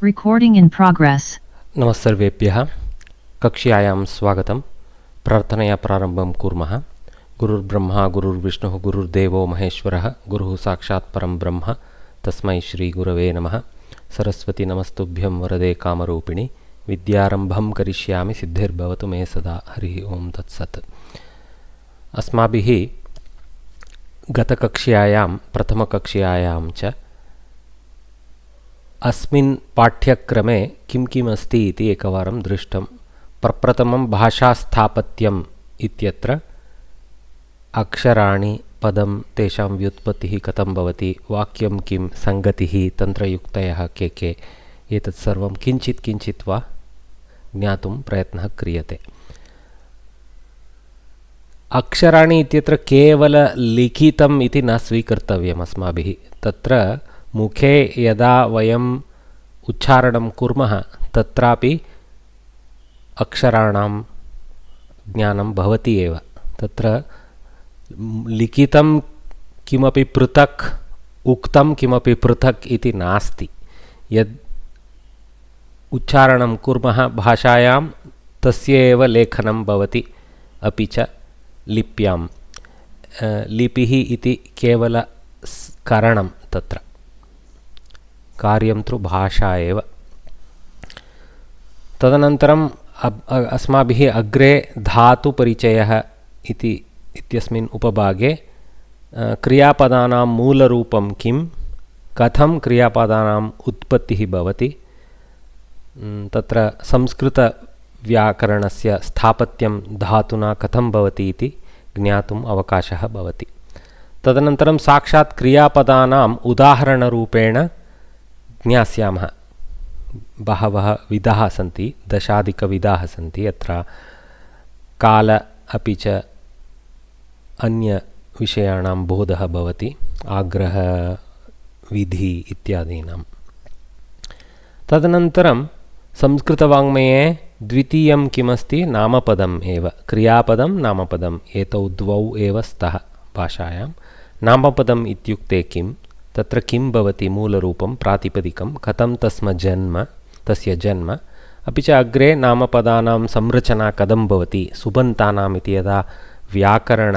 Recording in progress. नमस्सर्वेभ्यः कक्ष्यायां स्वागतं प्रार्थनया प्रारम्भं कुर्मः गुरुर्ब्रह्मा गुरुर्विष्णुः गुरुर्देवो महेश्वरः गुरुः साक्षात् परं ब्रह्म तस्मै श्रीगुरवे नमः सरस्वती नमस्तुभ्यं वरदे कामरूपिणि विद्यारम्भं करिष्यामि सिद्धिर्भवतु मे सदा हरिः ओं तत्सत् अस्माभिः गतकक्ष्यायां प्रथमकक्ष्यायां च अस्मिन् पाठ्यक्रमे किं किम् अस्ति इति एकवारं दृष्टं प्रप्रथमं भाषास्थापत्यम् इत्यत्र अक्षराणि पदं तेषां व्युत्पत्तिः कथं भवति वाक्यं किं संगतिः तन्त्रयुक्तयः के एतत् सर्वं किञ्चित् वा ज्ञातुं प्रयत्नः क्रियते अक्षराणि इत्यत्र केवललिखितम् इति न स्वीकर्तव्यम् अस्माभिः तत्र मुखे यदा वयम् उच्चारणं कुर्मः तत्रापि अक्षराणां ज्ञानं भवति एव तत्र लिखितं किमपि पृथक् उक्तं किमपि पृथक् इति नास्ति यद् उच्चारणं कुर्मः भाषायां तस्य एव लेखनं भवति अपि च लिप्यां लिपिः इति केवलकरणं तत्र कार्यं तु भाषा एव तदनन्तरम् अस्माभिः अग्रे धातुपरिचयः इत्यस्मिन् उपभागे क्रियापदानां मूलरूपं किं कथं क्रियापदानाम् उत्पत्तिः भवति तत्र संस्कृतव्याकरणस्य स्थापत्यं धातुना कथं भवति इति ज्ञातुम् अवकाशः भवति तदनन्तरं साक्षात् क्रियापदानाम् उदाहरणरूपेण ज्ञास्यामः बहवः विधाः सन्ति दशाधिकविधाः सन्ति यत्र काल अपि च अन्यविषयाणां बोधः भवति आग्रह विधि इत्यादीनां तदनन्तरं संस्कृतवाङ्मये द्वितीयं किमस्ति नामपदम् एव क्रियापदं नामपदम् एतौ द्वौ एव स्तः भाषायां नामपदम् इत्युक्ते किं तत्र किं भवति मूलरूपं प्रातिपदिकं कथं तस्य जन्म अपि च अग्रे नामपदानां संरचना कथं भवति सुबन्तानाम् इति यदा व्याकरण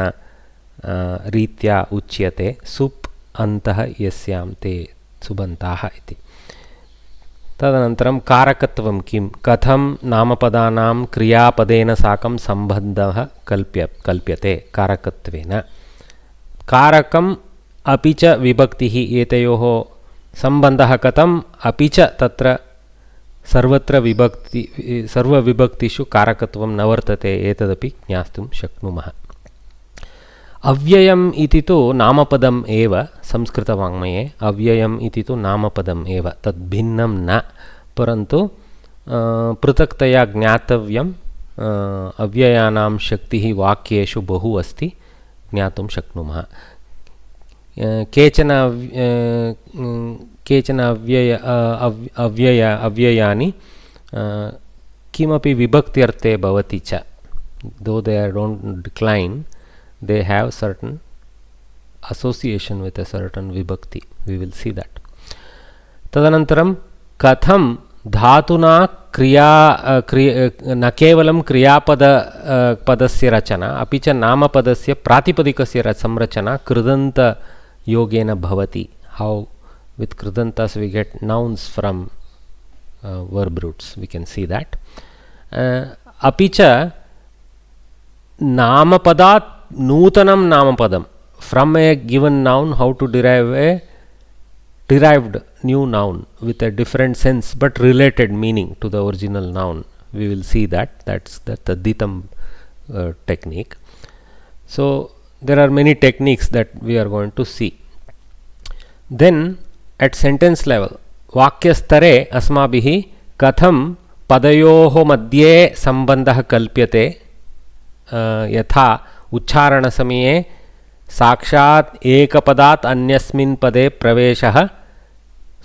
रीत्या उच्यते सुप् अन्तः यस्यां ते सुबन्ताः इति तदनन्तरं कारकत्वं किं कथं नामपदानां क्रियापदेन साकं सम्बन्धः कल्प्यते कारकत्वेन कारकम् अपि च विभक्तिः एतयोः सम्बन्धः कथम् अपि च तत्र सर्वविभक्तिषु कारकत्वं न वर्तते एतदपि ज्ञातुं शक्नुमः अव्ययम् इति तु नामपदम् एव संस्कृतवाङ्मये अव्ययम् इति तु नामपदम् एव तद् भिन्नं न परन्तु पृथक्तया ज्ञातव्यम् अव्ययानां शक्तिः वाक्येषु बहु अस्ति ज्ञातुं शक्नुमः केचन अव्ययानि किमपि विभक्त्यर्थे भवति च दो they don't decline they have certain association with a certain vibhakti we will see that तदनन्तरं कथं धातुना न केवलं क्रियापदस्य रचना अपि च नामपदस्य प्रातिपदिकस्य संरचना कृदन्तयोगेन भवति how with kridantas we get nouns from verb roots we can see that अपि च नामपदात् नूतनं नामपदं from a given noun how to derive a derived new noun with a different sense but related meaning to the original noun we will see that's the tadditam technique so there are many techniques that we are going to see then at sentence level वाक्यस्तरे अस्माभिः कथं पदयोः मध्ये सम्बन्धः कल्प्यते यथा उच्चारणसमये साक्षात् एकपदात् अन्यस्मिन् पदे प्रवेशः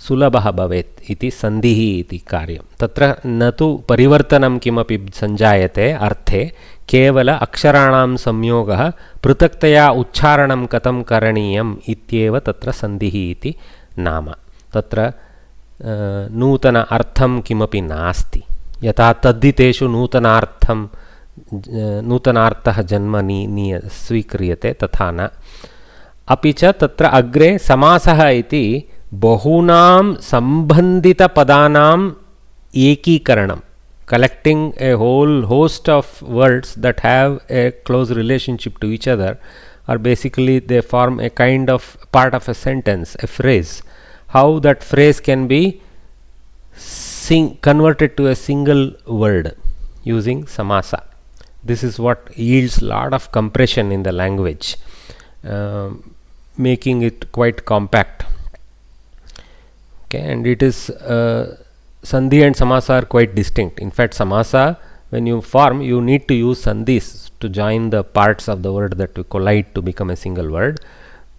सुलभः भवेत् इति सन्धिः इति कार्यं तत्र न तु परिवर्तनं किमपि सञ्जायते अर्थे केवल अक्षराणां संयोगः पृथक्तया उच्चारणं कथं करणीयम् इत्येव तत्र सन्धिः इति नाम तत्र नूतन अर्थं किमपि नास्ति. यथा तद्धितेषु नूतनार्थः जन्मनि स्वीक्रियते तथा न. अपि च तत्र अग्रे समासः इति बहूनां सम्बन्धितपदानाम् एकीकरणं, collecting a whole host of words that have a close relationship to each other, or basically they form a kind of part of a sentence, a phrase. How that phrase can be converted to a single word using samasa. This is what yields lot of compression in the language, making it quite compact. Okay, and it is sandhi and samasa are quite distinct. In fact, samasa, when you form, you need to use sandhis to join the parts of the word that collide to become a single word.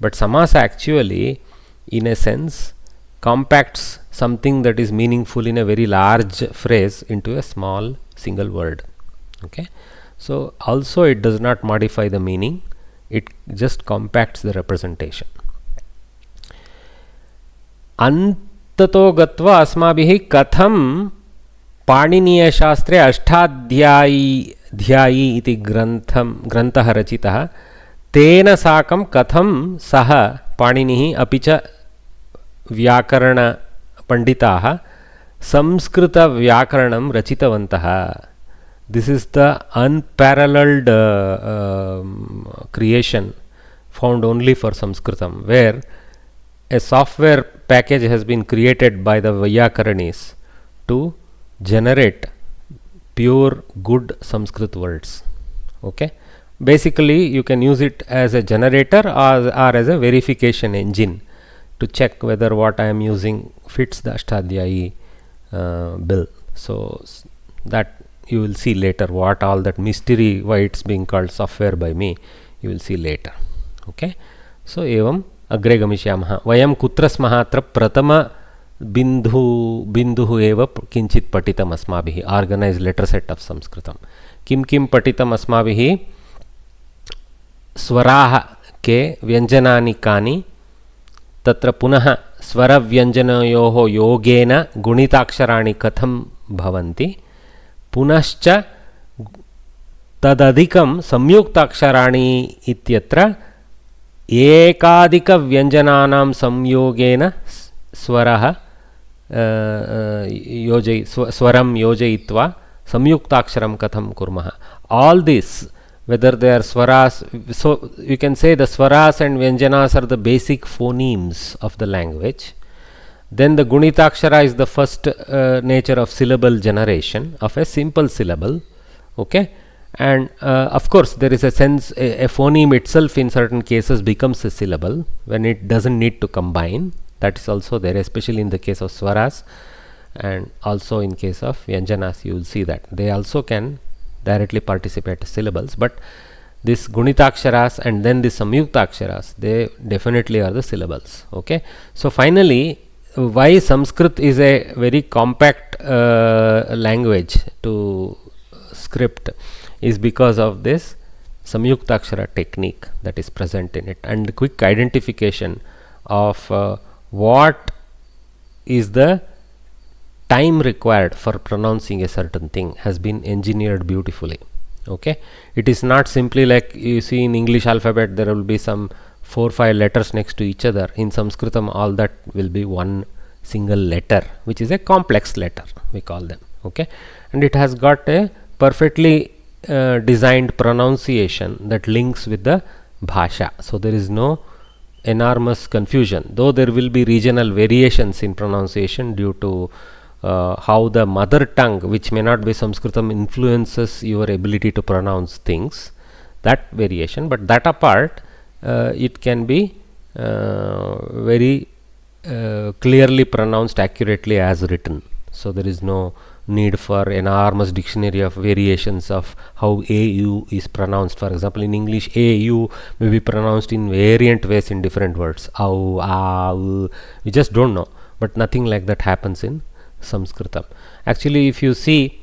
But samasa actually, in a sense, compacts something that is meaningful in a very large phrase into a small single word. Okay, so also it does not modify the meaning, it just compacts the representation. ततो गत्वा अस्माभिः कथं पाणिनीयशास्त्रे अष्टाध्यायी इति ग्रन्थः रचितः, तेन साकं कथं सः पाणिनिः अपि च व्याकरणपण्डिताः संस्कृतव्याकरणं रचितवन्तः. This is the unparalleled creation found only for Samskritam, where a software package has been created by the Vyakaranis to generate pure good Sanskrit words. Okay, basically you can use it as a generator or as a verification engine to check whether what I am using fits the Ashtadhyayi bill. So that you will see later, what all that mystery, why it's being called software by me, you will see later. Okay, so evam अग्रे गमिष्यामः. वयं कुत्र स्मः? अत्र प्रथम बिन्दुः एव किञ्चित् पठितम् अस्माभिः. ऑर्गनाइज्ड लेटर सेट ऑफ संस्कृतम. किं किं पठितम् अस्माभिः? स्वराः के, व्यञ्जनानि कानि, तत्र पुनः स्वरव्यञ्जनयोः योगेन गुणिताक्षराणि कथं भवन्ति, पुनश्च तदधिकं संयुक्ताक्षराणि इत्यत्र एकाधिकव्यञ्जनानां संयोगेन स्वरं योजयित्वा संयुक्ताक्षरं कथं कुर्मः. All this, whether they are swaras, so you can say the swaras and vyanjanas are the basic phonemes of the language. Then the gunitakshara is the first nature of syllable generation of a simple syllable. Okay, and of course there is a sense, a phoneme itself in certain cases becomes a syllable when it doesn't need to combine. That is also there, especially in the case of swaras, and also in case of vyanjanas you will see that they also can directly participate as syllables. But this gunitaksharas and then the samyuktaksharas, they definitely are the syllables. Okay, so finally, why Sanskrit is a very compact language to script is because of this samyuktakshara technique that is present in it, and quick identification of what is the time required for pronouncing a certain thing has been engineered beautifully. Okay, it is not simply like you see in English alphabet there will be some 4-5 letters next to each other. In Sanskritam all that will be one single letter, which is a complex letter, we call them. Okay, and it has got a perfectly designed pronunciation that links with the bhasha, so there is no enormous confusion, though there will be regional variations in pronunciation due to how the mother tongue, which may not be Sanskritam, influences your ability to pronounce things, that variation. But that apart, it can be very clearly pronounced accurately as written, so there is no need for enormous dictionary of variations of how AU is pronounced. For example, in English AU may be pronounced in variant ways in different words, au, au, we just don't know, but nothing like that happens in Sanskritam. Actually, if you see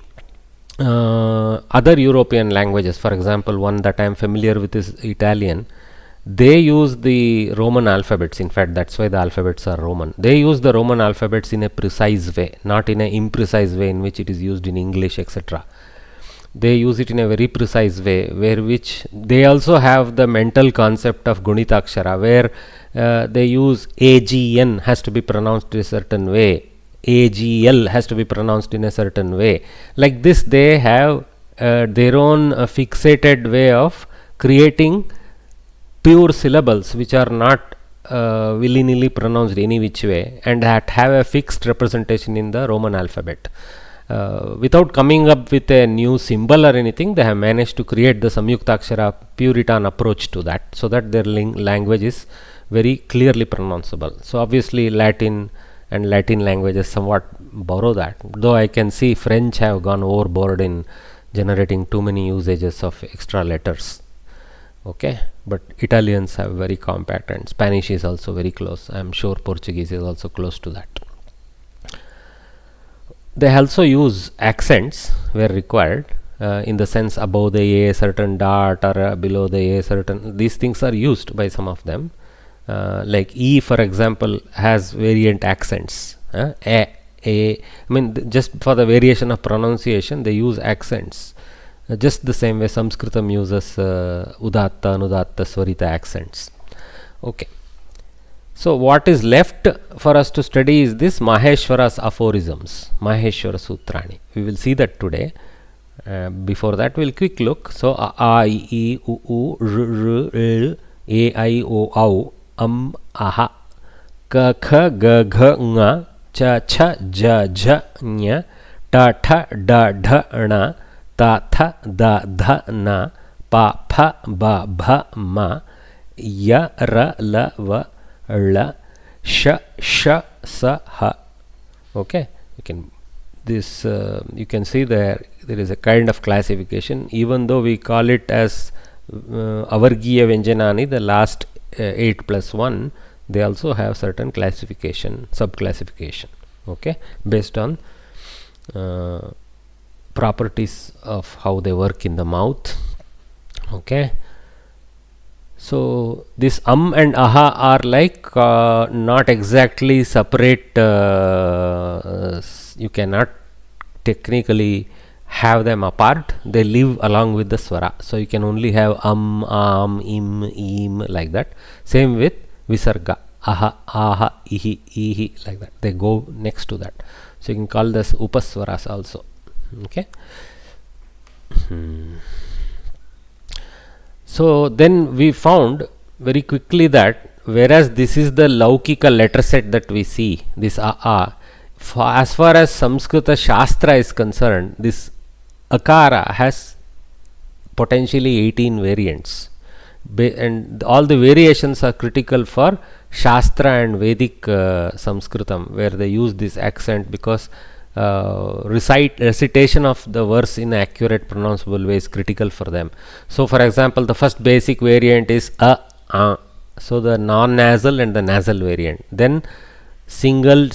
other European languages, for example, one that I am familiar with is Italian. they use the Roman alphabets. In fact, that's why the alphabets are Roman. They use the Roman alphabets in a precise way, not in an imprecise way in which it is used in English, etc. They use it in a very precise way, where which they also have the mental concept of Gunitakshara, where they use AGN has to be pronounced in a certain way, AGL has to be pronounced in a certain way. Like this, they have their own fixated way of creating pure syllables which are not willy-nilly pronounced any which way, and that have a fixed representation in the Roman alphabet. Without coming up with a new symbol or anything, they have managed to create the Samyuktakshara Puritan approach to that, so that their language is very clearly pronounceable. So obviously Latin and Latin languages somewhat borrow that, though I can see French have gone overboard in generating too many usages of extra letters. Okay, but Italians have very compact, and Spanish is also very close. I am sure Portuguese is also close to that. They also use accents where required, in the sense above the a certain dot, or below the a certain. These things are used by some of them. Like E, for example, has variant accents. I mean, just for the variation of pronunciation, they use accents. Just the same way Samskritam uses Udatta, Anudatta, Swarita accents. Okay. So what is left for us to study is this Maheshwara's aphorisms, Maheshwara Sutrani. We will see that today. Before that, we'll quick look. So A, I, E, U, U, R, R, L, A, I, O, Au, Aha, Ka, Kha, Ga, Gha, Nga, Cha, Cha, Ja, Ja, Nya, Ta, Tha, Da, Dha, Na, Ta, Tha, Da, Dha, Na, Pa, Pha, Ba, Bha, Ma, Ya, Ra, La, Va, La, Sha, Sha, Sa, Ha. Okay, you can see there is a kind of classification, even though we call it as Avargiya Vyanjanani, the last 8 plus 1, they also have certain classification, sub-classification, okay, based on properties of how they work in the mouth. Okay, so this and aha are like not exactly separate. You cannot technically have them apart. They live along with the swara, so you can only have im, like that. Same with visarga, aha, aha, ihi, ihi, like that. They go next to that, so you can call this upaswaras also. Okay. So then we found very quickly that whereas this is the Laukika letter set that we see, this as far as Samskrita Shastra is concerned, this Akara has potentially 18 variants, and all the variations are critical for Shastra and Vedic Samskritam, where they use this accent because recitation of the verse in accurate pronounceable way is critical for them. So for example, the first basic variant is so the non-nasal and the nasal variant, then single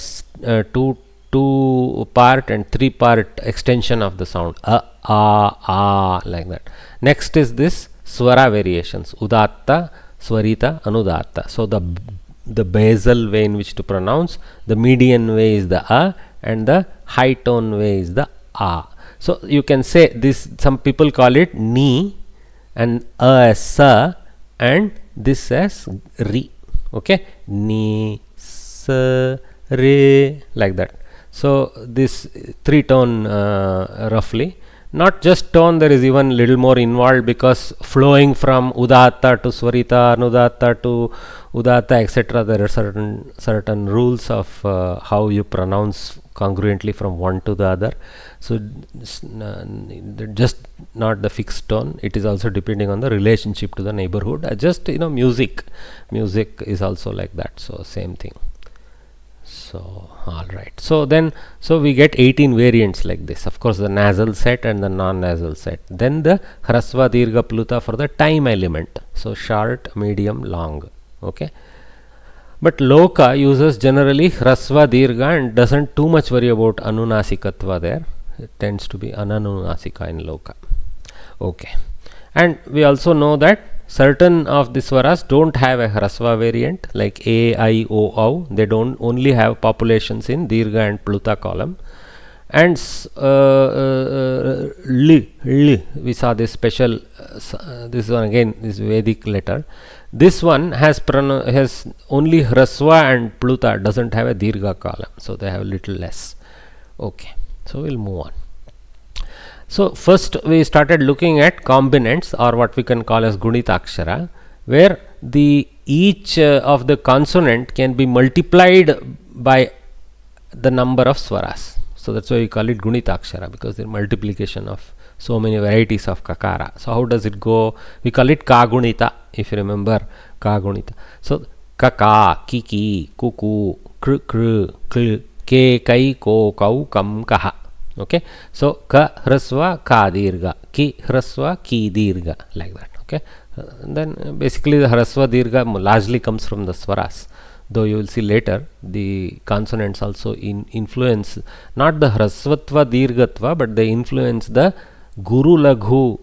two part and 3 part extension of the sound, like that. Next is this swara variations, Udatta, Swarita, Anudatta. So the basal way in which to pronounce, the median way is the a, and the high tone way is the a. So you can say this, some people call it ni, and a as sa, and this as ri. Okay, ni, sa, re, like that. So this 3 tone roughly, not just tone, there is even little more involved, because flowing from Udatta to Swarita, Anudatta to Udatta, etc., there are certain rules of how you pronounce congruently from one to the other. So just not the fixed tone, it is also depending on the relationship to the neighborhood. Just music is also like that, so same thing. So alright, so we get 18 variants like this. Of course, the nasal set and the non-nasal set. Then the Hrasva, Dirgha, Pluta for the time element, so short, medium, long. Okay, but Loka uses generally Hrasva, Dirgha, and doesn't too much worry about Anunasikatva there. It tends to be Ananunasika in Loka. Okay, and we also know that certain of the swaras don't have a hrasva variant like A, I, O, Au. They don't only have populations in Dirgha and Pluta column. And we saw this special, this one again is Vedic letter. This one has only hrasva and Pluta, doesn't have a Dirgha column, so they have little less. Okay, so we'll move on. So first we started looking at combinants, or what we can call as Gunitakshara, where the each of the consonant can be multiplied by the number of swaras. So that's why we call it Gunitakshara, because there is multiplication of so many varieties of kakara. So how does it go? We call it Kagunita, if you remember Kagunita. So kaka, kiki, kuku, kr, kr, kl, ke, kai, ko, kau, kam, kaha. Okay, so ka hrasva ka dirgha, ki hrasva ki dirgha, like that. Okay, then basically the hrasva dirgha largely comes from the swaras, though you will see later the consonants also influence not the hrasvatva dirghatva, but they influence the guru laghu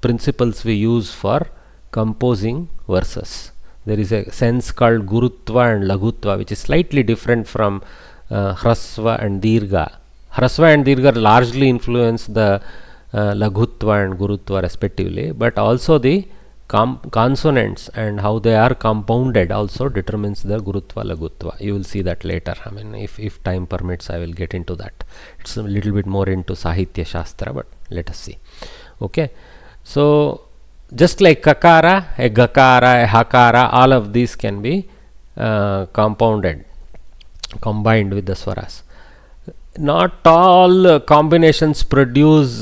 principles we use for composing verses. There is a sense called gurutva and laghutva, which is slightly different from hrasva and dirgha. Hrasva and dirgha largely influence the laghutva and gurutva respectively, but also the consonants and how they are compounded also determines the gurutva laghutva. You will see that later. I mean, if time permits, I will get into that. It's a little bit more into Sahitya Shastra, but let us see. Okay, so just like kakara, a gakara, a hakara, all of these can be combined with the swaras. Not all combinations produce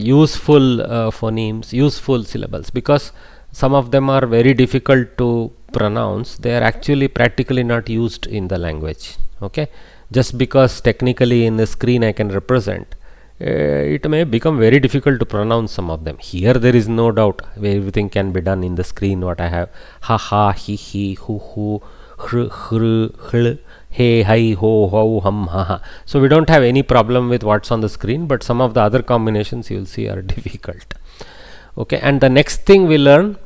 useful phonemes, useful syllables, because some of them are very difficult to pronounce. They are actually practically not used in the language. Okay, just because technically in the screen I can represent, it may become very difficult to pronounce some of them. Here there is no doubt, everything can be done in the screen. What I have, ha ha, hi hi, hu hu, hr hr, hl, hey, hi, ho, ho, hum, ha, ha. So we don't have any problem with what's on the screen, but some of the other combinations you will see are difficult. Okay, and the next thing we learned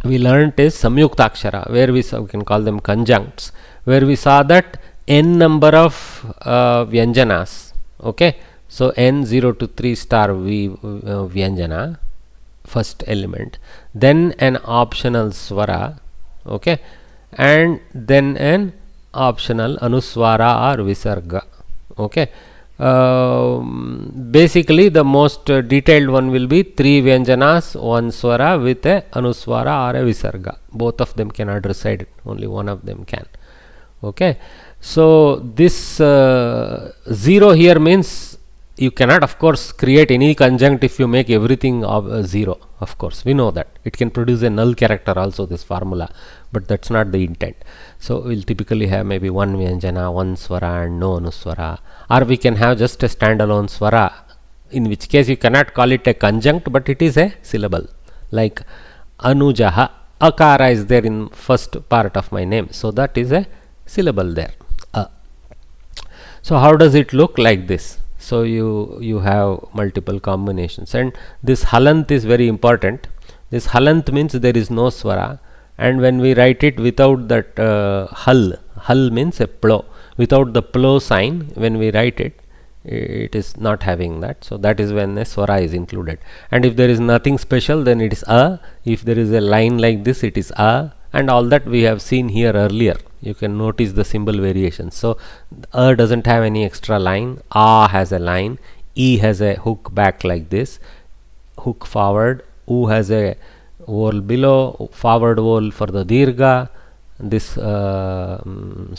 is Samyuktakshara, where we can call them conjuncts, where we saw that n number of vyanjanas. Okay, so n0 to 3 star vyanjana, first element, then an optional swara. Okay, and then an optional anuswara or visarga. Okay, basically the most detailed one will be 3 vyanjanas, 1 swara with a anuswara or a visarga. Both of them cannot reside, only one of them can. Okay, so this 0 here means you cannot of course create any conjunct if you make everything of 0. Of course we know that it can produce a null character also, this formula, but that's not the intent. So we'll typically have maybe 1 vyanjana, 1 swara and no anuswara, or we can have just a standalone swara, in which case you cannot call it a conjunct, but it is a syllable, like anujaha. Akara is there in first part of my name, so that is a syllable there. So how does it look? Like this. So you have multiple combinations, and this halant is very important. This halant means there is no swara, and when we write it without that hal means a plo, without the plo sign, when we write it, it is not having that. So that is when a swara is included. And if there is nothing special, then it is a. If there is a line like this, it is a, and all that we have seen here earlier. You can notice the symbol variations. So a doesn't have any extra line, a has a line, e has a hook back like this, hook forward, u has a vowel below, forward vowel for the dirgha, this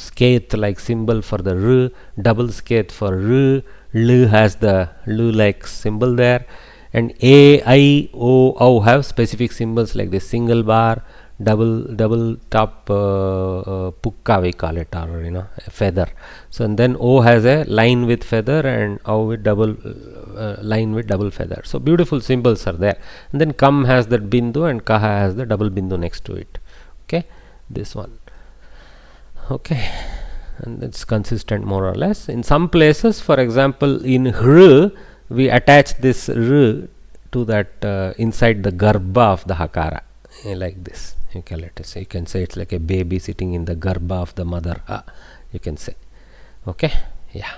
skate like symbol for the r, double skate for r, l has the l like symbol there, and a, I, o, au have specific symbols like this, single bar, double top pukka we call it, or a feather. So and then o has a line with feather, and au with double line with double feather. So beautiful symbols are there. And then kam has that bindu, and kaha has the double bindu next to it. Okay, this one. Okay, and it's consistent more or less. In some places, for example in hr, we attach this r to that inside the garbha of the hakara, like this. You can let us say, you can say it's like a baby sitting in the garbha of the mother. You can say, okay, yeah.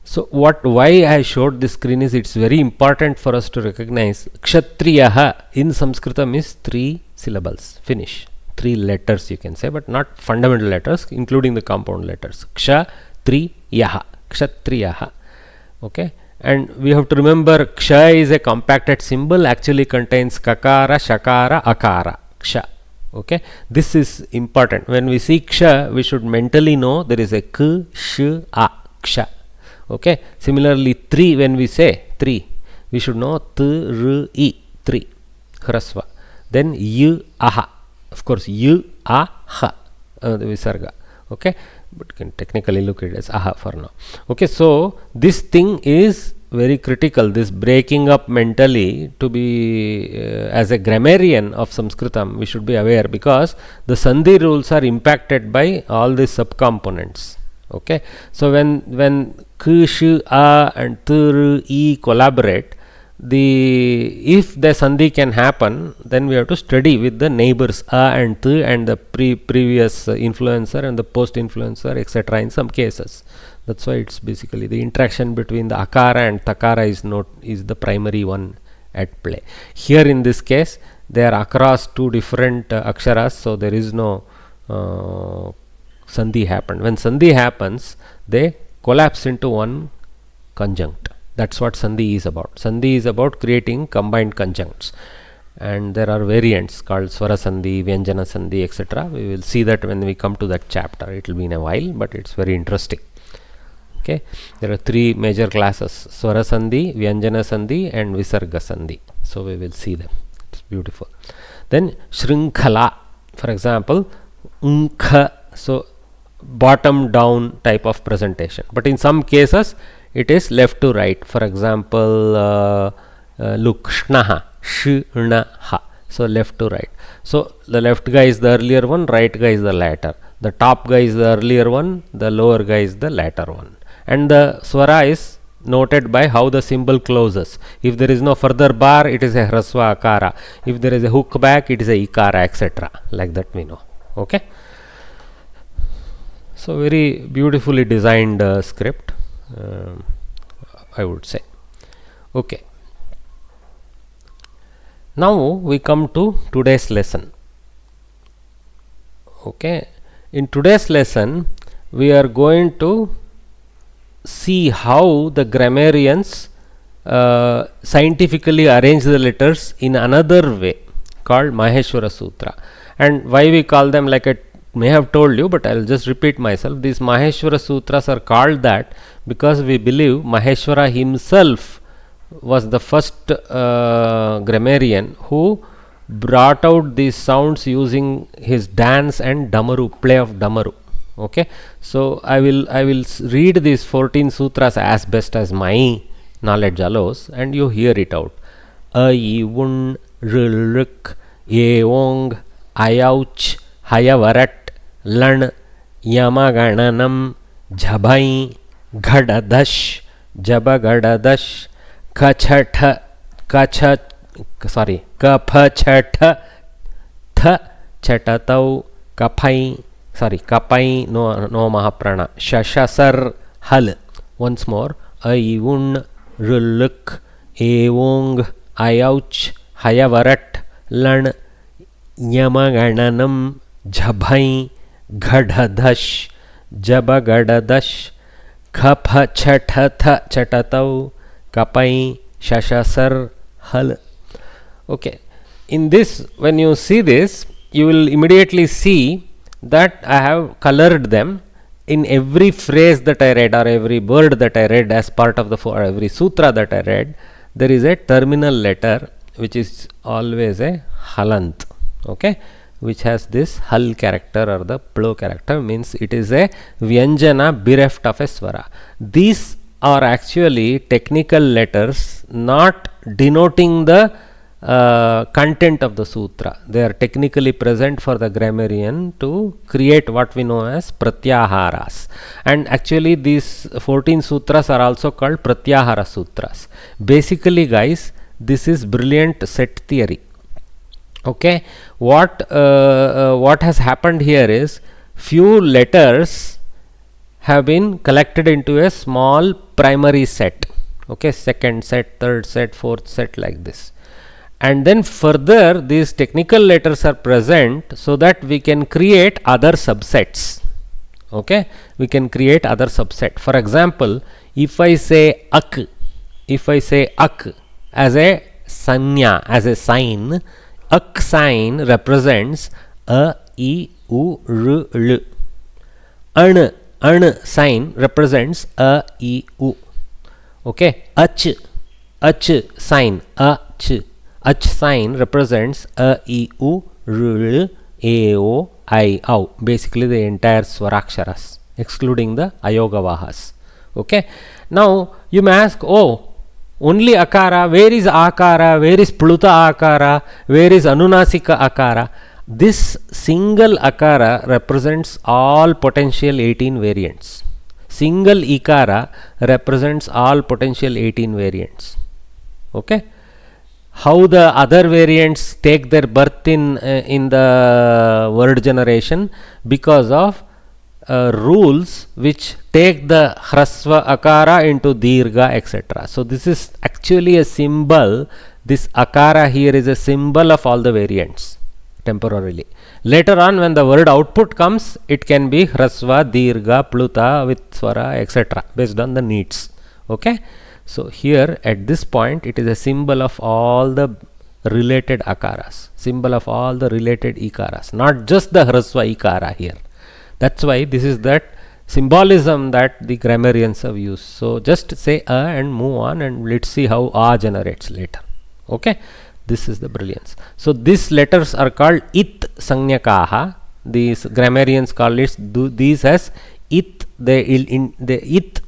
So why I showed this screen is it's very important for us to recognize Kshatriyaha in Sanskritam is 3 syllables. Finish. 3 letters you can say, but not fundamental letters, including the compound letters. Kshatriyaha. Kshatriyaha. Okay. And we have to remember Ksha is a compacted symbol, actually contains Kakara, Shakara, Akara. Ksha. Okay. This is important. When we see Ksha, we should mentally know there is a K, Sh, A. Ksha. Okay. Similarly, 3, when we say 3, we should know T, R, I, 3, Hrasva. Then Y, Aha. Of course, Y, A, Ha, the Visarga. Okay. But you can technically look at it as Aha for now. Okay. So, this thing is very critical, this breaking up mentally to be as a grammarian of Samskritam, we should be aware, because the Sandhi rules are impacted by all these subcomponents. Okay. So, when K, Sh, A and T, R, I collaborate, if the Sandhi can happen, then we have to study with the neighbors A and T and the previous influencer and the post influencer, etc. in some cases. That's why it's basically the interaction between the Akara and Takara is the primary one at play. Here in this case, they are across 2 different aksharas, so there is no Sandhi happened. When Sandhi happens, they collapse into one conjunct. That's what Sandhi is about. Sandhi is about creating combined conjuncts. And there are variants called Swara Sandhi, Vyanjana Sandhi, etc. We will see that when we come to that chapter. It will be in a while, but it's very interesting. Okay. There are 3 major classes: Swara Sandhi, Vyanjana Sandhi and Visarga Sandhi. So we will see them. It's beautiful. Then Shrinkhala, for example, Unkha. So bottom down type of presentation. But in some cases, it is left to right. For example, look, Shnaha, Shnaha. So left to right. So the left guy is the earlier one, right guy is the latter. The top guy is the earlier one, the lower guy is the latter one. And the swara is noted by how the symbol closes. If there is no further bar, it is a hrasva akara. If there is a hook back, it is a ikara, etc. Like that we know. Okay. So very beautifully designed script, I would say. Okay. Now we come to today's lesson. Okay. In today's lesson, we are going to see how the grammarians scientifically arrange the letters in another way called Maheshwara Sutra. And why we call them, like I may have told you, but I will just repeat myself. These Maheshwara Sutras are called that because we believe Maheshwara himself was the first grammarian who brought out these sounds using his dance and damaru, play of damaru. Okay. So I will read these 14 sutras as best as my knowledge allows, and you hear it out. Ai un rilrik eong ayauch hayavarat lan yamagananam jhabai ghadadash jabagadash kachatha kapachatha tha chatatau kapai no mahaprana shashasar hal. Once more. Ayun ruluk evong ayauch hayavarat lan yamagananam jhabai ghadadash jabagadash khapachatha chatatau kapai shashasar hal. Okay. In this, when you see this, you will immediately see that I have colored them in every phrase that I read or every word that I read as part of every sutra that I read. There is a terminal letter which is always a halant. Okay. Which has this hal character or the plo character, means it is a vyanjana bereft of a swara. These are actually technical letters not denoting the content of the sutra. They are technically present for the grammarian to create what we know as pratyaharas. And actually these 14 sutras are also called pratyahara sutras. Basically guys, this is brilliant set theory. Okay, what has happened here is few letters have been collected into a small primary set. Okay, second set, third set, fourth set, like this. And then further these technical letters are present so that we can create other subsets. Okay, we can create other subset. For example, if I say ak as a sanya, as a sign, ak sign represents a, I, U, R, L. An sign represents a, I, U. Okay, ach sign, ach sign represents a, I, U, R, L, A, O, I, Au. Basically the entire swaraksharas, excluding the ayogavahas. Okay, now you may ask, oh, only akara, where is akara, where is pluta akara, where is anunasika akara? This single akara represents all potential 18 variants. Single ikara represents all potential 18 variants. Okay, how the other variants take their birth in the word generation? Because of rules which take the hrasva akara into dirgha, etc. So this is actually a symbol. This akara here is a symbol of all the variants temporarily. Later on, when the word output comes, it can be hrasva, dirgha, pluta with swara, etc. based on the needs. Okay, so here at this point it is a symbol of all the related akaras, symbol of all the related ikaras, not just the hrasva ikara here. That's why this is that symbolism that the grammarians have used. So just say a and move on, and let's see how a generates later. Okay, this is the brilliance. So these letters are called it sanyakaha. These grammarians call it these as it. The it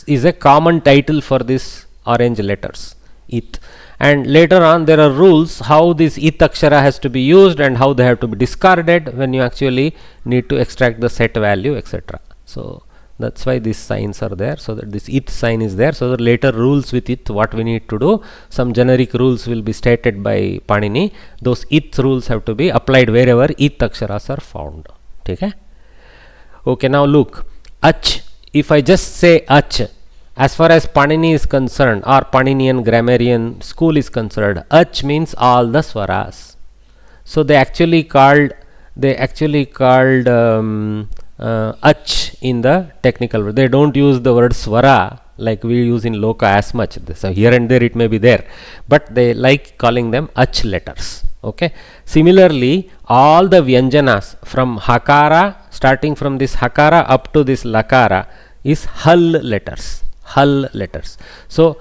is a common title for these orange letters, it. And later on there are rules how this it akshara has to be used and how they have to be discarded when you actually need to extract the set value, etc. So that's why these signs are there, so that this it sign is there, so that later rules with it, what we need to do, some generic rules will be stated by Panini. Those it rules have to be applied wherever it aksharas are found. Okay, okay, now look, ach, if I just say ach, as far as Panini is concerned, or Paninian grammarian school is concerned, ach means all the swaras. So they actually called ach in the technical word. They don't use the word swara like we use in loka as much. So here and there it may be there, but they like calling them ach letters. Okay, similarly all the vyanjanas from hakara, starting from this hakara up to this lakara, is hal letters. Hal letters. So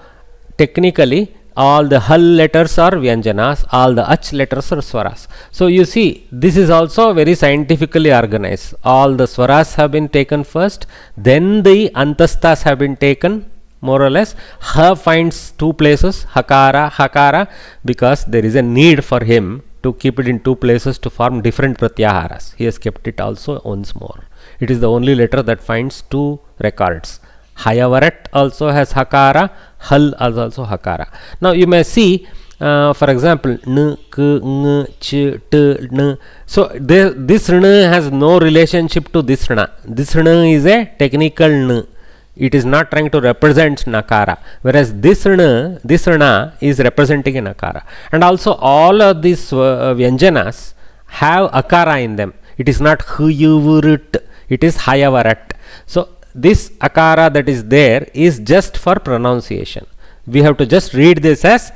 technically all the hal letters are vyanjanas, all the ach letters are swaras. So you see, this is also very scientifically organized. All the swaras have been taken first, then the antastas have been taken, more or less. Ha finds two places, hakara, because there is a need for him to keep it in two places to form different pratyaharas. He has kept it also once more. It is the only letter that finds two records. Hayavarat also has hakara, hal is also hakara. Now you may see, for example, n, k, ng, ch, t, n. So this n has no relationship to this n. This n is a technical n. It is not trying to represent nakara, whereas this n is representing a nakara. And also all of these vyanjanas have akara in them. It is not huyuvurit, it is hayavarat. So this akara that is there is just for pronunciation. We have to just read this as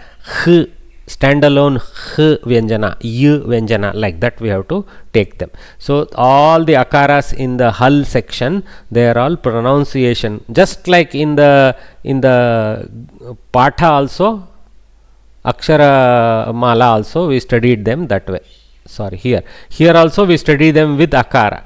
h, standalone h vyanjana, y vyanjana, like that we have to take them. So all the akaras in the hal section, they are all pronunciation, just like in the patha also, akshara mala also we studied them that way. Sorry, here also we study them with akara.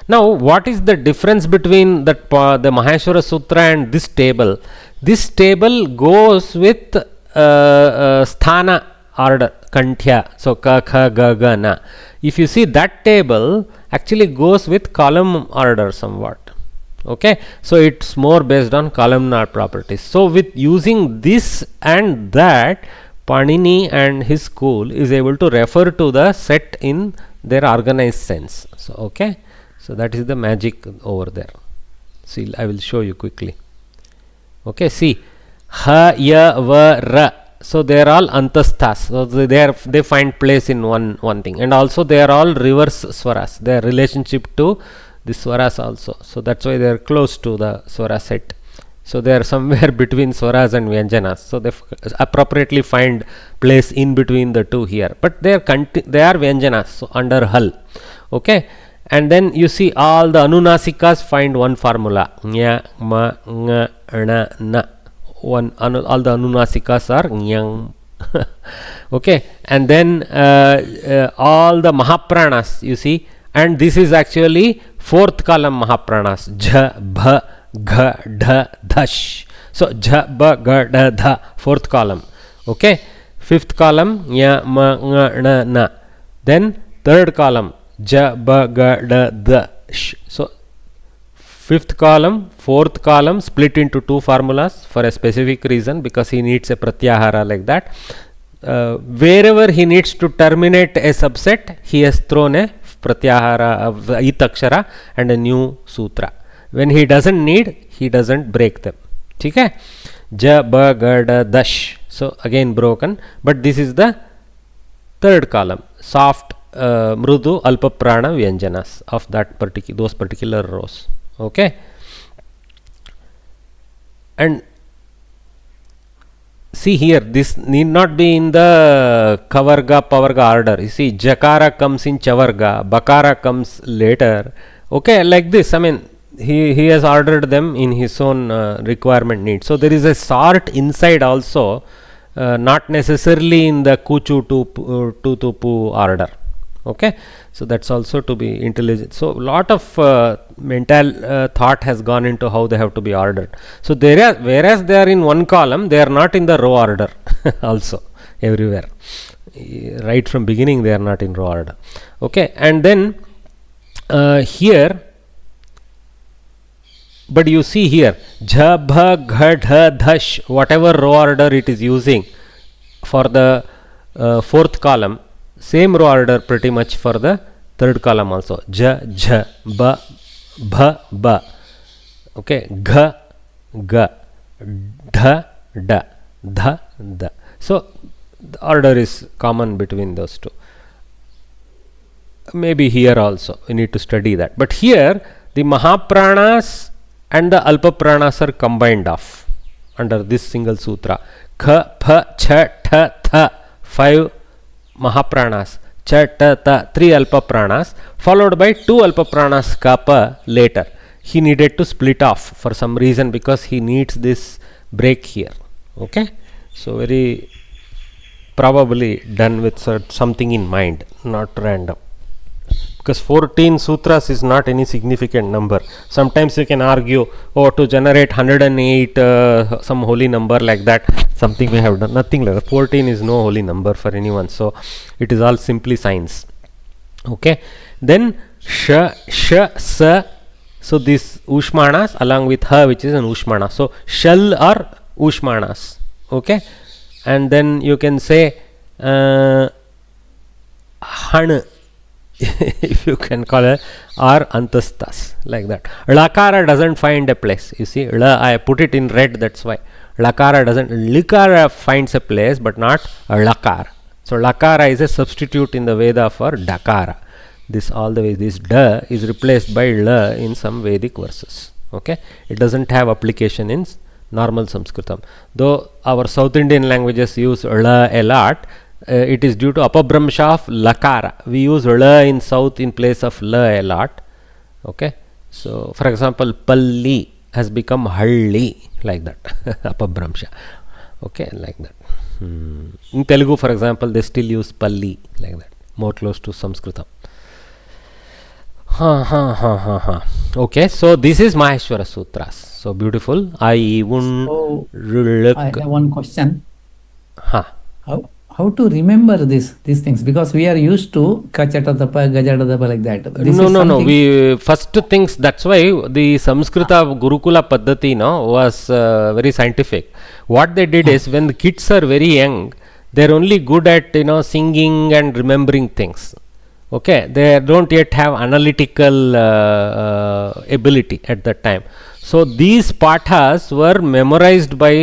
Now what is the difference between the Maheshwara Sutra and this table? This table goes with sthana order, Kanthya, so Ka, Kha, Ga, Ga, Na. If you see that table actually goes with column order somewhat. Okay, so it's more based on columnar properties. So with using this and that, Panini and his school is able to refer to the set in their organized sense. So okay, so that is the magic over there. See, I will show you quickly. Okay, see, Ha, Ya, Va, Ra. So they are all antasthas. So they find place in one thing, and also they are all reverse swaras. Their relationship to the swaras also. So that's why they are close to the swara set. So they are somewhere between swaras and vyanjanas. So they appropriately find place in between the two here. But they are vyanjanas. So under hal. Okay. And then you see all the anunasikas find one formula. Nya, ma, nga, na, na. All the anunasikas are nyang. Okay. And then all the mahapranas you see. And this is actually fourth column mahapranas. Jha, bha, gha, dha, dhash. So jha, bha, gha, dha, dha, fourth column. Okay. Fifth column nya, ma, nga, na, na. Then third column ja, ba, ga, da, da, sh. So fifth column, fourth column split into two formulas for a specific reason, because he needs a pratyahara like that. Wherever he needs to terminate a subset, he has thrown a pratyahara of it akshara and a new sutra. When he doesn't need, he doesn't break them. Okay? Ja, ba, ga, da, dash. So again broken, but this is the third column, soft mrudu alpa prana vyanjanas of that those particular rows. Okay, and see here, this need not be in the kavarga pavarga order. You see, jakara comes in chavarga, bakara comes later. Okay, like this. I mean, he has ordered them in his own requirement need. So there is a sort inside also, not necessarily in the kuchu to tupu order. Okay, so that's also to be intelligent. So lot of mental thought has gone into how they have to be ordered. So whereas they are in one column, they are not in the row order also everywhere. Right from beginning, they are not in row order. Okay, and then here, but you see here, jha, bha, gha, dha, dhash, whatever row order it is using for the fourth column, same row order pretty much for the third column also. Ja, jha, ba, bha, ba. Okay, gha, ga, dha, da, dha, da. So the order is common between those two. Maybe here also we need to study that. But here the mahapranas and the alpa pranas are combined off under this single sutra. Kha, pha, cha, tha, tha, 5 mahapranas, cha, ta, ta, 3 alpa pranas, followed by 2 alpa pranas kappa later. He needed to split off for some reason, because he needs this break here. Okay, so very probably done with something in mind, not random, because 14 sutras is not any significant number. Sometimes you can argue, oh, to generate 108 some holy number like that, something we have done. Nothing like that. 14 is no holy number for anyone, so it is all simply signs. Okay, then sh, sa. So these ushmanas along with ha, which is an ushmana. So shall are ushmanas. Okay, and then you can say han, if you can call it, or antastas, like that. Lakara doesn't find a place. You see, I put it in red, that's why. Lakara doesn't, likara finds a place, but not lakara. So lakara is a substitute in the Veda for dakara. This all the way, this da is replaced by la in some Vedic verses. Okay, it doesn't have application in normal Samskritam. Though our South Indian languages use la a lot, it is due to apabhramsha of lakara. We use la in South in place of la a lot. Okay, so for example, palli has become halli, like that. Apabhramsha. Okay, like that. In Telugu, for example, they still use palli, like that, more close to Samskritam. Okay, so this is Maheshwara Sutras. So beautiful. I have one question. How how to remember these things, because we are used to kachatadapa, gajatadapa like that. No. We first things, that's why the Samskrita Gurukula Paddhati was very scientific. What they did is, when the kids are very young, they're only good at singing and remembering things. Okay, they don't yet have analytical ability at that time. So these pathas were memorized by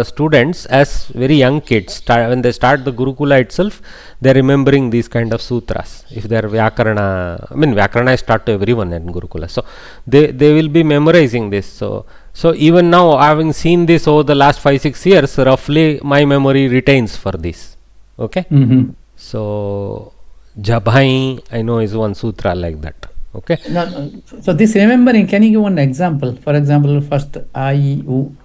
students as very young kids. When they start the Gurukula itself, they are remembering these kind of sutras. If they are Vyakarana, Vyakarana is taught to everyone in Gurukula. So they will be memorizing this. So even now, having seen this over the last 5-6 years, roughly my memory retains for this. Okay. So Jabhai, I know, is one sutra like that. Okay. No. So this remembering, can you give one example? For example, first I, U.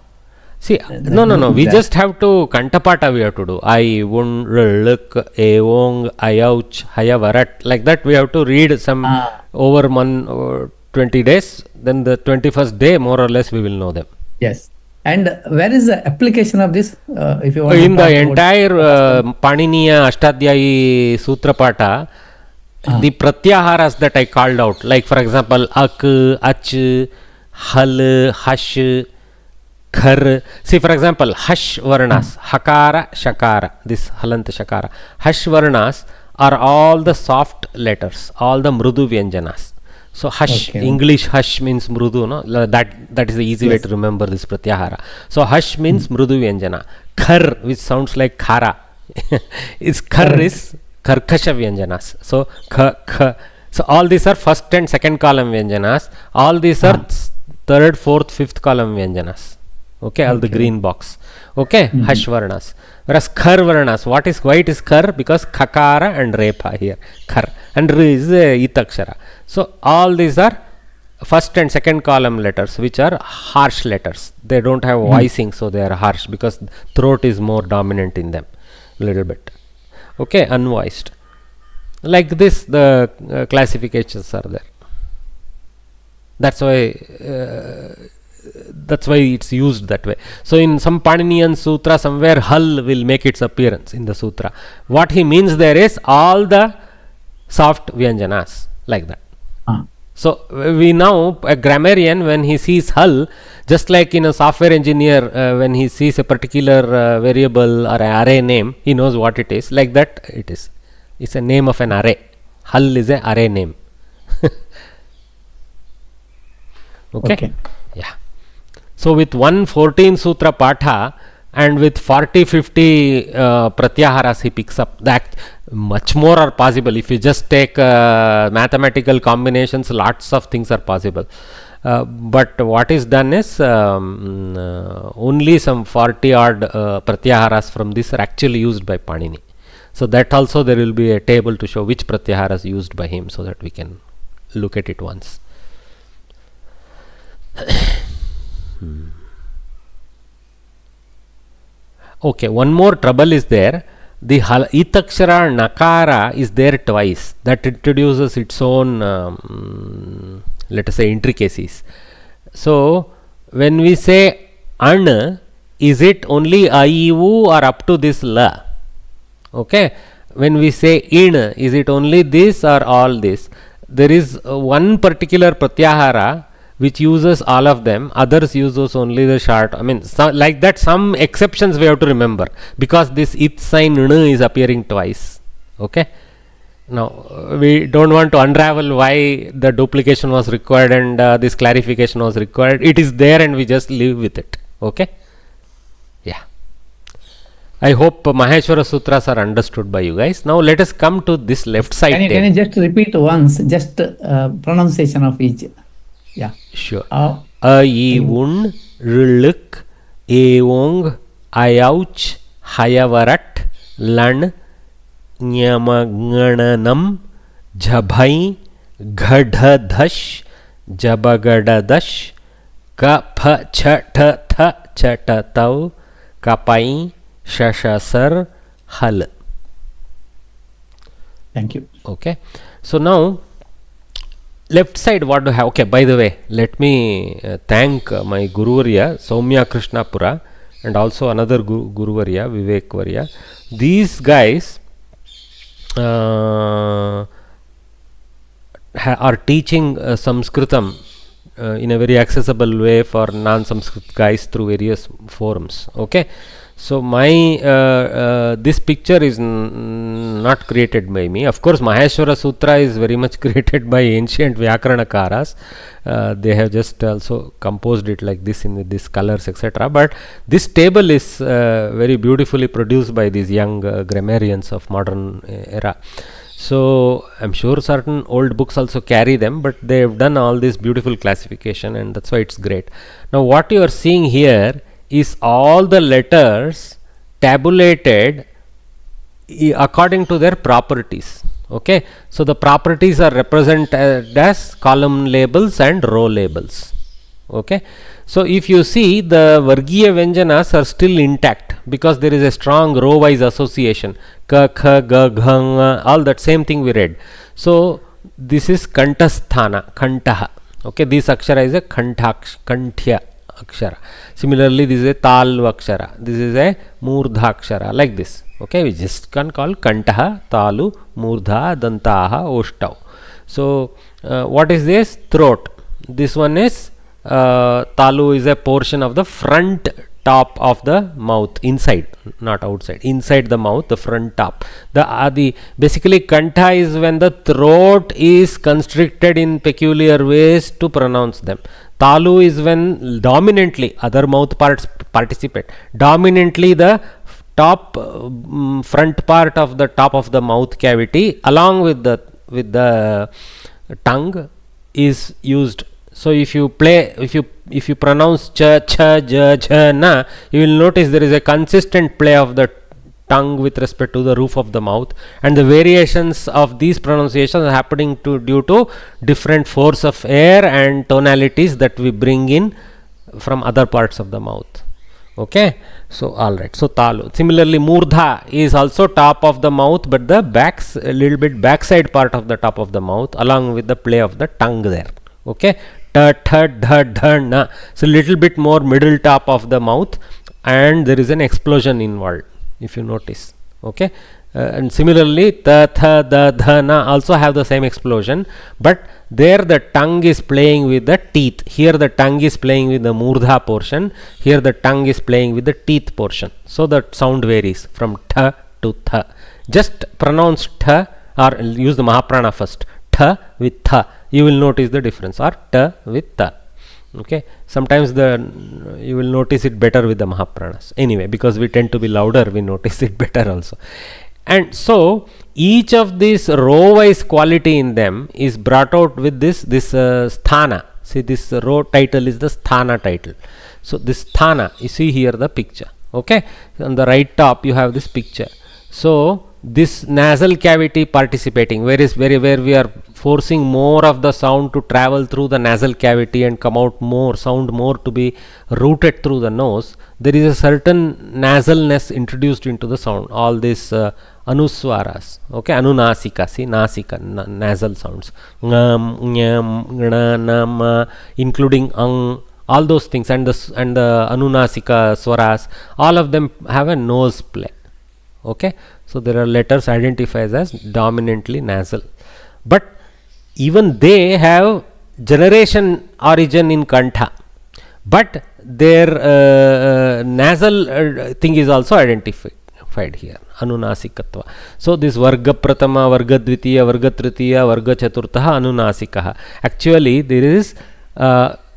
See, no. We just have to Kantapata we have to do. I, Un, Luk, Evong, Ayauch, Hayavarat. Like that we have to read some over 20 days. Then the 21st day, more or less, we will know them. Yes. And where is the application of this? If you want in the entire Paniniya Ashtadhyayi Sutra Pata, the pratyaharas that I called out, like for example, ak, ach, hal, hash, khar. See, for example, hash varnas, hakara, shakara, this halant shakara. Hash varnas are all the soft letters, all the mrudu vyanjanas. So hash, English hash means mrudu, no? That is the easy way to remember this pratyahara. So hash means mrudu vyanjana. Khar, which sounds like khara, is khar is karkasha vyanjanas. So kha. So all these are first and second column vyanjanas. All these are third, fourth, fifth column vyanjanas. Okay, all the green box. Okay, hash varnas. Whereas khar varnas, why it is khar? Because khakara and repa here. Khar. And r is itakshara. So all these are first and second column letters, which are harsh letters. They don't have voicing, so they are harsh because throat is more dominant in them, little bit. Okay, unvoiced. Like this, the classifications are there. That's why it's used that way. So in some Paninian sutra, somewhere hal will make its appearance in the sutra. What he means there is all the soft vyanjanas, like that. So we now, a grammarian, when he sees hal, just like in a software engineer, when he sees a particular variable or an array name, he knows what it is. Like that it is. It's a name of an array. Hal is an array name. Okay. Yeah. So with 114 sutra patha and with 40-50 pratyaharas he picks up. That much more are possible. If you just take mathematical combinations, lots of things are possible. But what is done is only some 40 odd pratyaharas from this are actually used by Panini. So that also there will be a table to show which pratyaharas used by him, so that we can look at it once. Okay, one more trouble is there. The itakshara nakara is there twice. That introduces its own let us say intricacies. So when we say an, is it only aiu or up to this la? Okay. When we say in, is it only this or all this? There is one particular pratyahara which uses all of them, others uses only the short. I mean, like that, some exceptions we have to remember, because this it sign n is appearing twice. Okay. Now we don't want to unravel why the duplication was required and this clarification was required. It is there and we just live with it. Okay. Yeah. I hope Maheshwara Sutras are understood by you guys. Now let us come to this left side. Can you just repeat once, just pronunciation of each? Yeah. Sure. A, I, Un, Ruluk, Evong, Ayauch, Hayavarat, Lan, Nyamagananam, Jabhai, Gadhadash, Jabagadadash, Kapha Chatha Chatatau, Kapai, Shashasar, Hal. Thank you. Okay. So now left side what do have? Okay, by the way, let me thank my Guru Soumya Krishnapura. and also another Guru Varya, Vivek Varya. These guys are teaching Samskritam in a very accessible way for non-Sanskrit guys through various forums. Okay, so my this picture is not created by me. Of course, Maheshwara Sutra is very much created by ancient Vyakaranakas. They have just also composed it like this in these colors, etc. But this table is very beautifully produced by these young grammarians of modern era. So I'm sure certain old books also carry them, but they have done all this beautiful classification, and that's why it's great. Now what you are seeing here is all the letters tabulated according to their properties. Okay, so the properties are represented as column labels and row labels. Okay, so if you see, the Vargiya Vyanjanas are still intact because there is a strong row wise association. Ka, kha, ga, gha, nga, all that same thing we read. So this is Kantasthana, Kantaha. Okay, this akshara is a Kanthya akshara. Similarly, this is a Talu akshara. This is a Murdha akshara, like this. Okay, we just can call Kantaha, Talu, Murdha, Dantaha, Oshtau. So what is this? Throat. This one is Talu is a portion of the front top of the mouth, inside, not outside, inside the mouth, the front top. The basically Kantha is when the throat is constricted in peculiar ways to pronounce them. Talu is when dominantly other mouth parts participate. Dominantly the top front part of the top of the mouth cavity along with the tongue is used. So if you pronounce cha, cha, ja, ja, na, you will notice there is a consistent play of the tongue with respect to the roof of the mouth, and the variations of these pronunciations are happening due to different force of air and tonalities that we bring in from other parts of the mouth. Okay, so all right, so Talu. Similarly, Murdha is also top of the mouth, but the a little bit backside part of the top of the mouth along with the play of the tongue there. Okay, ta, tha, dha, dha, na. So little bit more middle top of the mouth, and there is an explosion involved, if you notice. Okay, and similarly ta, tha, da, dha, na also have the same explosion, but there the tongue is playing with the teeth. Here the tongue is playing with the Murdha portion. Here the tongue is playing with the teeth portion. So the sound varies from tha to tha. Just pronounce tha or use the Mahaprana first. Tha with tha. You will notice the difference, or ta with ta. Okay, sometimes you will notice it better with the Mahapranas. Anyway, because we tend to be louder, we notice it better also. And so each of these row wise quality in them is brought out with this sthana. See, this row title is the sthana title. So this sthana, you see here the picture. Okay, on the right top you have this picture. So this nasal cavity participating, where we are forcing more of the sound to travel through the nasal cavity and come out more, sound more to be routed through the nose. There is a certain nasalness introduced into the sound. All these anuswaras, okay, anunasika, see, nasika, nasal sounds, ngam, nyam, ngna, nam, including ang, all those things, and the anunasika swaras, all of them have a nose play. Okay, so there are letters identified as dominantly nasal, but even they have generation origin in Kantha, but their nasal thing is also identified here, anunasikatva. So this varga pratama, varga dvitiya, varga tritiya, varga chaturtha, anunasikaha. Actually there is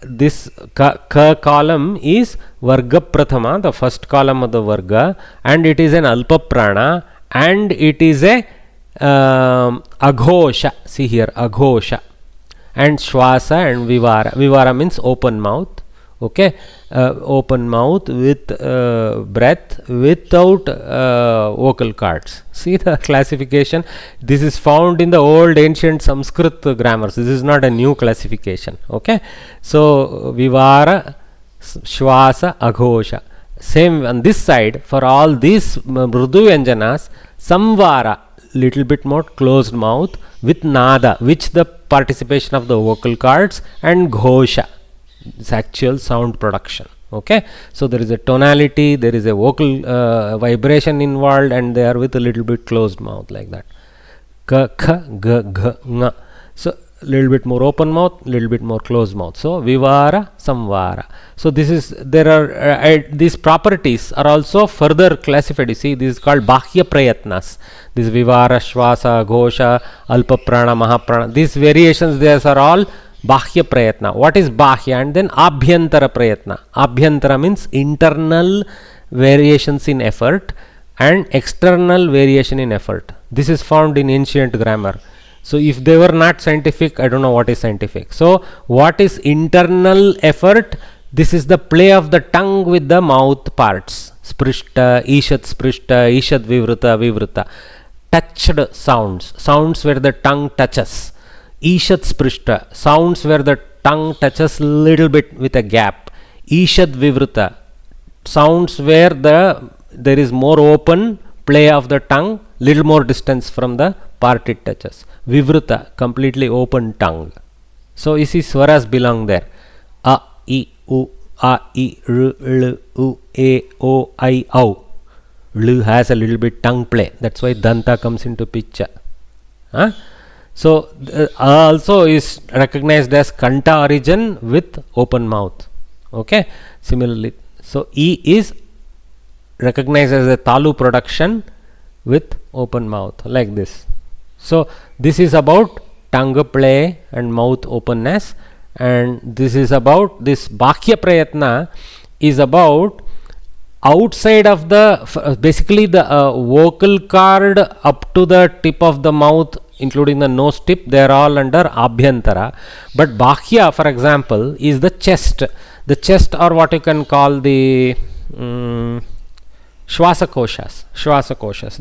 this ka column is varga prathama, the first column of the varga, and it is an alpa prana, and it is a aghosha. See here, aghosha, and shwasa and vivara. Vivara means open mouth. Okay, open mouth with breath without vocal cords. See the classification. This is found in the old ancient Sanskrit grammars. This is not a new classification. Okay, so vivara, shwasa, aghosha. Same on this side for all these mrudu vyanjanas. Samvara, little bit more closed mouth with nada, which the participation of the vocal cords, and ghosha, its actual sound production. Okay, so there is a tonality, there is a vocal vibration involved, and they are with a little bit closed mouth like that. K, kh, g, gh, ng. So little bit more open mouth, little bit more closed mouth. So vivara, samvara. So this is, there are these properties are also further classified. You see, this is called bahya prayatnas. This vivara, shvasa, ghosha, alpa prana, mahaprana. These variations, these are all bahya prayatna. What is bahya? And then abhyantara prayatna. Abhyantara means internal variations in effort and external variation in effort. This is found in ancient grammar. So if they were not scientific, I don't know what is scientific. So what is internal effort? This is the play of the tongue with the mouth parts. Sprishta, ishat sprishta, ishat vivruta, vivruta. Touched sounds, sounds where the tongue touches. Ishat sprishta, sounds where the tongue touches little bit with a gap. Ishat vivruta, sounds where there is more open play of the tongue, little more distance from the part it touches. Vivruta, completely open tongue. So you see, swaras belong there. A, I, U, A, I, R, L, U, A, O, I, O. L has a little bit tongue play. That's why danta comes into picture. So also is recognized as kanta origin with open mouth. Okay. Similarly, so E is recognized as a talu production with open mouth like this. So this is about tongue play and mouth openness, and this is about this bahya prayatna is about outside of the basically the vocal cord up to the tip of the mouth, including the nose tip, they are all under abhyantara. But bahya, for example, is the chest, or what you can call the Shvasakoshas,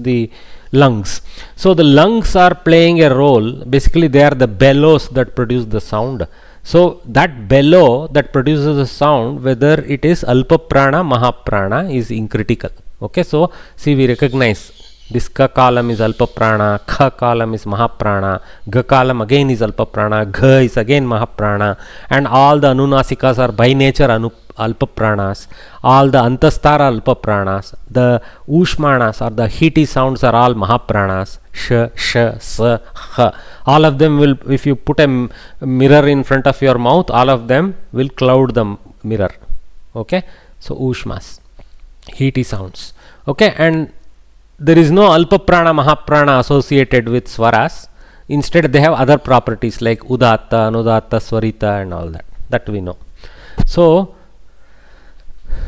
the lungs. So the lungs are playing a role. Basically, they are the bellows that produce the sound. So that bellow that produces the sound, whether it is alpa prana, mahaprana, is uncritical. Okay, so see, we recognize this ka kalam is alpa prana, kha kalam is mahaprana, ga kalam again is alpa prana, gha is again mahaprana, and all the anunasikas are by nature alpa pranas, all the antastara alpa pranas, the ushmanas or the heaty sounds are all mahapranas, sh, sh, s, h. All of them will, if you put a mirror in front of your mouth, all of them will cloud the mirror. Okay, so ushmas, heaty sounds. Okay, and there is no alpa prana, mahaprana associated with swaras. Instead, they have other properties like udatta, anudatta, swarita, and all that. That we know. So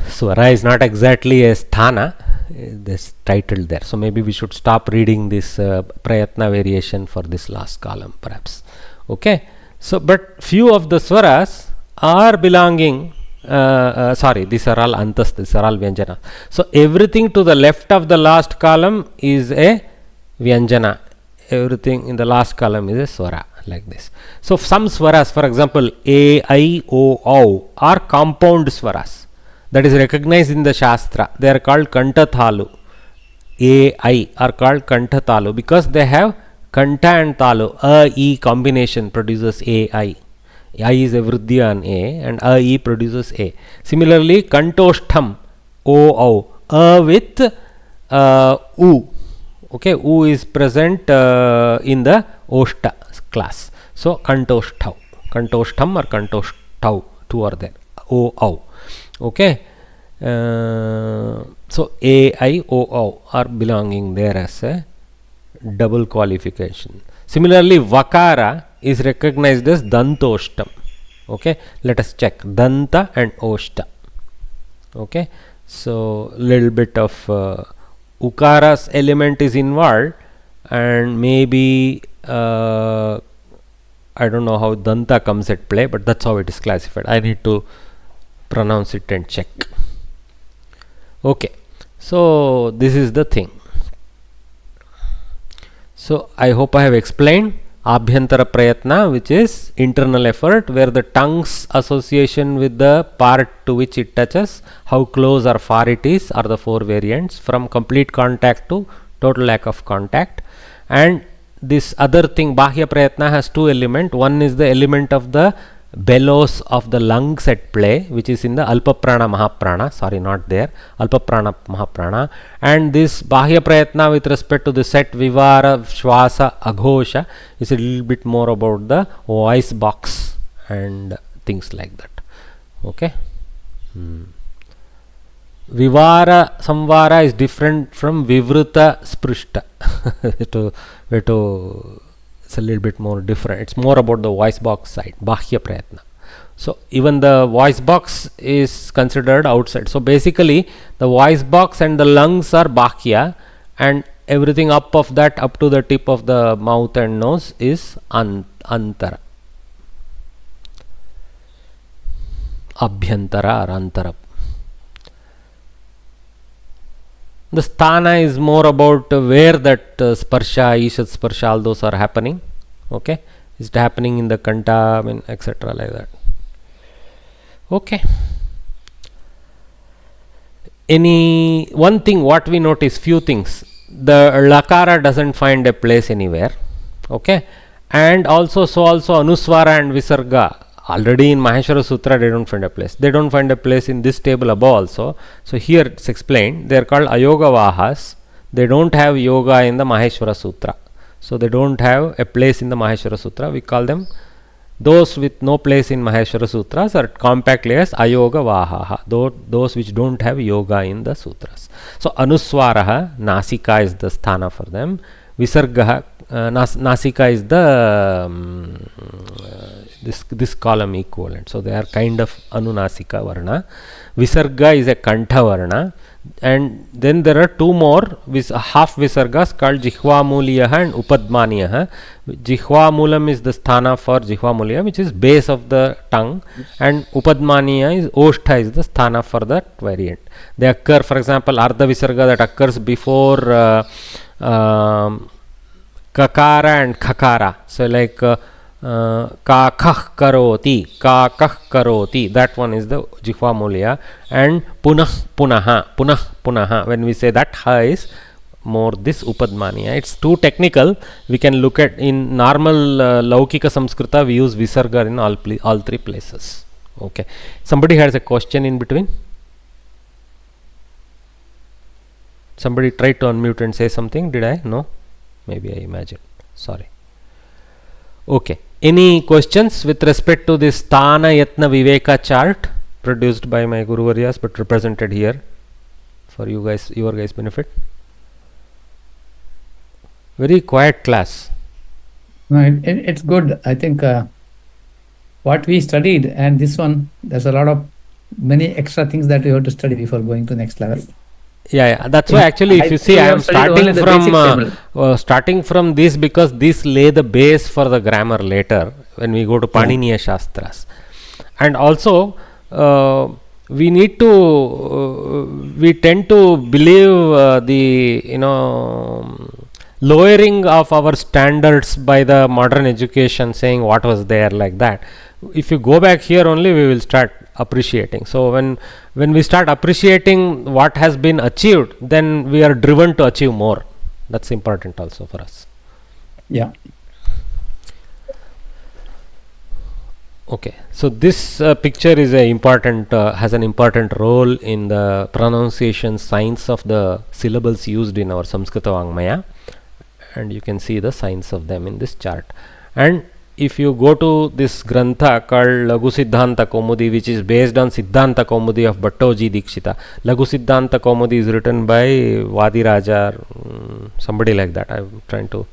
swara is not exactly a sthana. This titled there. So maybe we should stop reading this prayatna variation for this last column, perhaps. Okay. So, but few of the swaras are belonging. These are all antas, these are all vyanjana. So everything to the left of the last column is a vyanjana. Everything in the last column is a swara, like this. So some swaras, for example, A, I, O, O are compound swaras. That is recognized in the Shastra. They are called Kantathalu. A, I are called Kantathalu because they have Kanta and Talu. A, E combination produces A, I. I is a vriddhi on A and A, E produces A. Similarly, Kantoshtham, O, O. With U. Okay, U is present in the Oshta class. So, Kantoshtham or Kantoshthau, two are there. O. Okay. So A, I, O are belonging there as a double qualification. Similarly, Vakara is recognized as Dantoshtam. Okay, let us check Danta and Oshta. Okay, so little bit of Ukara's element is involved, and maybe I don't know how Danta comes at play, but that's how it is classified. I need to pronounce it and check. Okay, so this is the thing. So I hope I have explained Abhyantara Prayatna, which is internal effort, where the tongue's association with the part to which it touches, how close or far it is, are the four variants, from complete contact to total lack of contact. And this other thing, Bahya Prayatna, has two elements. One is the element of the bellows of the lungs at play, which is in the Alpaprana Mahaprana, sorry, not there, Alpaprana Mahaprana, and this Bahya Prayatna with respect to the set Vivara, Shwasa, Aghosha is a little bit more about the voice box and things like that. Okay. Vivara Samvara is different from Vivruta Sprishta. It's a little bit more different. It's more about the voice box side, Bahya Prayatna. So even the voice box is considered outside. So basically the voice box and the lungs are Bahya, and everything up of that, up to the tip of the mouth and nose, is Antara. Abhyantara or Antara. The sthana is more about where that sparsha, ishat sparsha, all those are happening. Okay, is it happening in the kanta, etc. like that. Okay. Any one thing what we notice, few things. The lakara doesn't find a place anywhere. Okay, and also anuswara and visarga. Already in Maheshwara Sutra they don't find a place. They don't find a place in this table above also. So here it's explained. They are called Ayoga Vahas. They don't have yoga in the Maheshwara Sutra. So they don't have a place in the Maheshwara Sutra. We call them those with no place in Maheshwara Sutras are compactly as Ayoga Vahaha. Those which don't have yoga in the sutras. So Anuswaraha, Nasika is the sthana for them. Visargaha, Nasika is the this column equivalent. So they are kind of Anunasika Varna. Visarga is a Kantha Varna. And then there are two more half Visargas called Jihvamuliyaha and Upadmaniyaha. Jihvamulam is the sthana for Jihvamuliya, which is base of the tongue, and Upadmaniya is Oshtha is the sthana for that variant. They occur, for example, Ardha Visarga that occurs before Kakara and Khakara. So like Kakah karoti, that one is the Jihvamuliya, and punaha. When we say that ha is more this Upadmaniya. It's too technical. We can look at in normal Laukika Samskrita, we use Visarga in all three places. Okay. Somebody has a question in between? Somebody tried to unmute and say something. Did I? No? Maybe I imagine. Sorry. Okay. Any questions with respect to this Sthana Yatna Viveka chart produced by my Guru Varyas but represented here for you guys, your guys' benefit? Very quiet class. No, it's good. I think what we studied and this one, there's a lot of many extra things that we have to study before going to next level. Yeah, that's why actually if you see I am starting from this because this lay the base for the grammar later when we go to Paniniya Shastras. And also we need to we tend to believe the lowering of our standards by the modern education, saying what was there like that. If you go back here only, we will start appreciating. So when we start appreciating what has been achieved, then we are driven to achieve more. That's important also for us. Yeah. Okay, so this picture is a important has an important role in the pronunciation signs of the syllables used in our Samskrita Vangmaya, and you can see the signs of them in this chart. And if you go to this grantha called Lagu Siddhanta Kaumudi, which is based on Siddhanta Kaumudi of Bhattoji Dikshita. Lagu Siddhanta Kaumudi is written by Vadiraja, somebody like that. I'm trying to,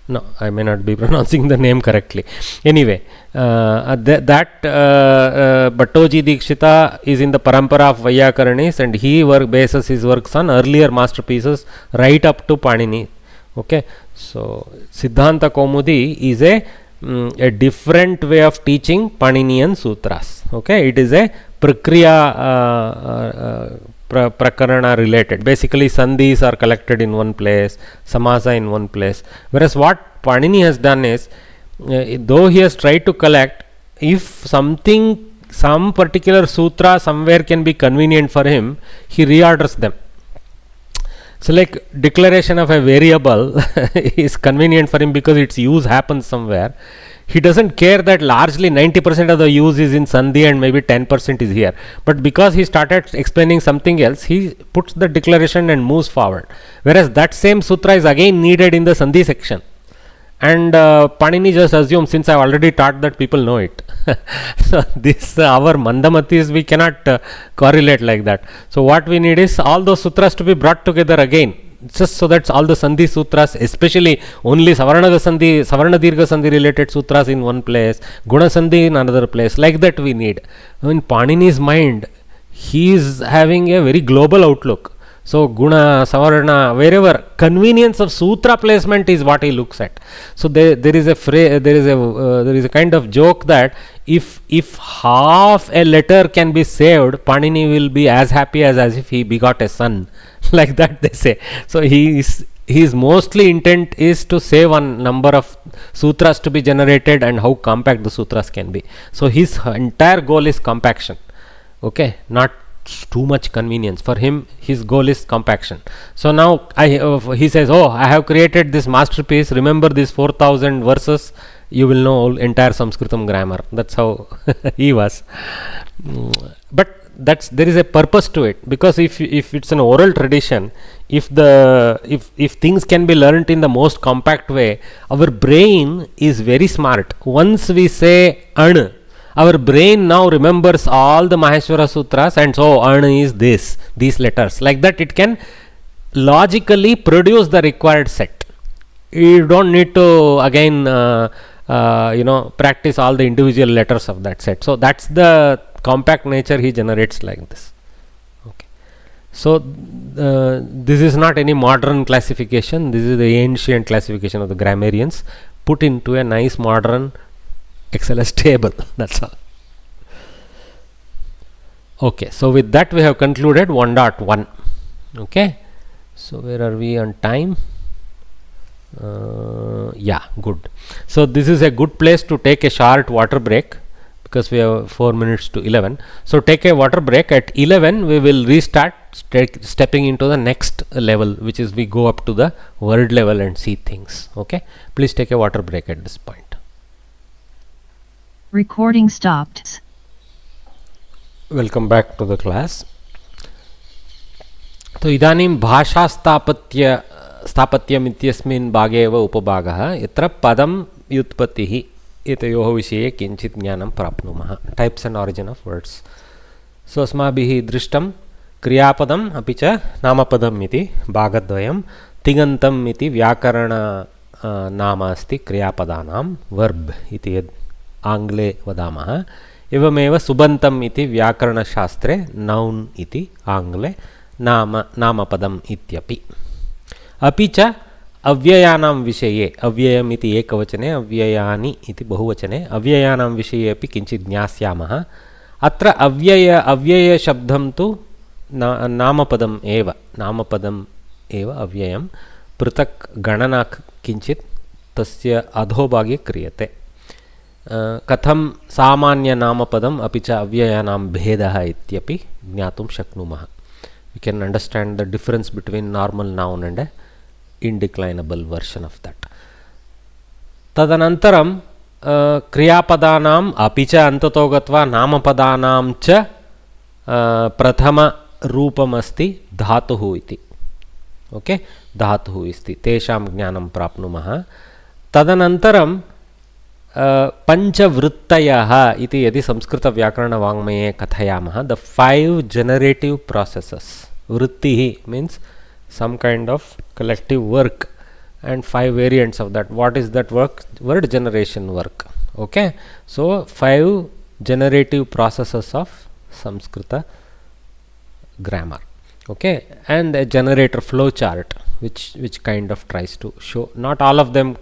no, I may not be pronouncing the name correctly. Anyway, that Bhattoji Dikshita is in the Parampara of Vyakaranis, and he bases his works on earlier masterpieces right up to Panini. Okay, so Siddhanta Kaumudi is a different way of teaching Paninian sutras. Okay, it is a prakriya prakarana related. Basically, sandhis are collected in one place, samasa in one place. Whereas what Panini has done is, though he has tried to collect, if some particular sutra somewhere can be convenient for him, he reorders them. So like declaration of a variable is convenient for him because its use happens somewhere. He doesn't care that largely 90% of the use is in Sandhi and maybe 10% is here. But because he started explaining something else, he puts the declaration and moves forward. Whereas that same sutra is again needed in the Sandhi section. And Panini just assumes, since I have already taught that, people know it. So this our Mandamatis, we cannot correlate like that. So what we need is all those sutras to be brought together again, just so that all the Sandhi sutras, especially only Savarna Dirgha Sandhi related sutras in one place, Guna Sandhi in another place, like that we need. In Panini's mind, he is having a very global outlook. So Guna, Savarna, wherever, convenience of sutra placement is what he looks at. So there is a kind of joke that if half a letter can be saved, Panini will be as happy as if he begot a son. Like that they say. So his mostly intent is to save one number of sutras to be generated and how compact the sutras can be. So his entire goal is compaction. Okay, not too much convenience. For him, his goal is compaction. So now he says, oh, I have created this masterpiece. Remember these 4,000 verses, you will know entire Samskritam grammar. That's how he was. But there is a purpose to it, because if it's an oral tradition, if things can be learnt in the most compact way, our brain is very smart. Once we say An, our brain now remembers all the Maheshwara Sutras, and so An is these letters. Like that, it can logically produce the required set. You don't need to again practice all the individual letters of that set. So that's the compact nature he generates like this. Okay. So this is not any modern classification. This is the ancient classification of the grammarians put into a nice modern XLS table. That's all. Okay, so with that we have concluded 1.1. Okay, so where are we on time? Yeah, good. So this is a good place to take a short water break, because we have 4 minutes to 11. So take a water break. At 11 we will restart stepping into the next level, which is we go up to the word level and see things. Okay, please take a water break at this point. Recording stopped. Welcome back to the class. तो इदानीं भाषा स्थापत्यम् इत्यस्मिन् भागे एव उपभागः, यत्र पदं व्युत्पत्तिः एतयोः विषये किञ्चित् ज्ञानं प्राप्नुमः. Types and origin of words. So अस्माभिः दृष्टं क्रियापदम् अपि च नामपदम् इति भागद्वयं. तिङन्तम् इति व्याकरण नाम अस्ति क्रियापदानां, वर्ब इति यद् आङ्ग्ले वदामः. एवमेव सुबन्तम् इति व्याकरणशास्त्रे नौन् इति आङ्ग्ले नामपदम् इत्यपि. अपि च अव्ययानां विषये, अव्ययम् इति एकवचने, अव्ययानि इति बहुवचने, अव्ययानां विषये अपि किञ्चित् ज्ञास्यामः. अत्र अव्यय शब्दं तु नामपदम् एव अव्ययं. पृथक् गणना किञ्चित् तस्य अधोभागे क्रियते. कथं सामान्यनामपदम् अपि च अव्ययानां भेदः इत्यपि ज्ञातुं शक्नुमः. We can understand the difference between normal noun and a indeclinable version of that. तदनन्तरं क्रियापदानाम् अपि च अन्ततो गत्वा नामपदानां च प्रथमरूपमस्ति धातुः इति. ओके, धातुः अस्ति, तेषां ज्ञानं प्राप्नुमः. तदनन्तरं पंचवृत्तयः इति यदि संस्कृतव्याकरणवाङ्मये कथयामः, द 5 जनरेटिव प्रोसेसेस. वृत्तिः means some kind of collective work, and 5 variants of that. What is that work? Word generation work. Okay, so 5 generative processes of Samskrita grammar. Okay, and a generator flow chart which kind of tries to show, not all of them,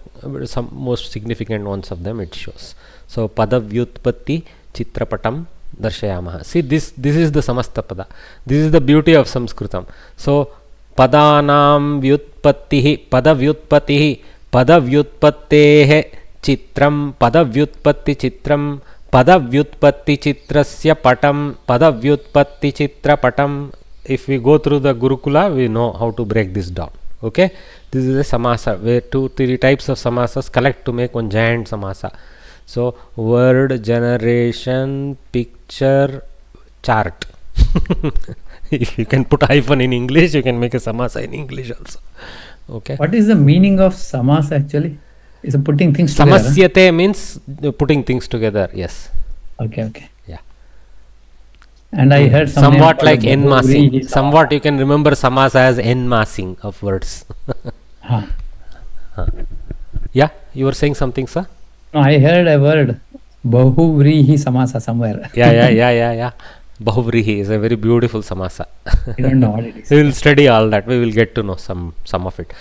some most significant ones of them it shows. So padavyutpatti chitrapatam darshayamah. See, this is the samasta pada. This is the beauty of Samskritam. So padanam vyutpattihi, padavyutpattihi, padavyutpattehe chitram, padavyutpatti chitram, padavyutpatti chitrasya patam, padavyutpatti chitra patam. If we go through the Gurukula, we know how to break this down. Okay, this is a samasa where 2-3 types of samasas collect to make one giant samasa. So word generation picture chart. If you can put hyphen in English, you can make a samasa in English also. Okay. What is the meaning of samas actually? Is it putting things together? Samasyate means putting things together. Yes. Okay. Yeah. And I heard somewhat like en-massing. Somewhat you can remember samasa as en-massing of words. Yeah, you were saying something, sir? No, I heard a word bahuvrihi samasa somewhere. Yeah. Bahuvrihi is a very beautiful samasa. I don't know what it is. We will study all that. We will get to know some of it.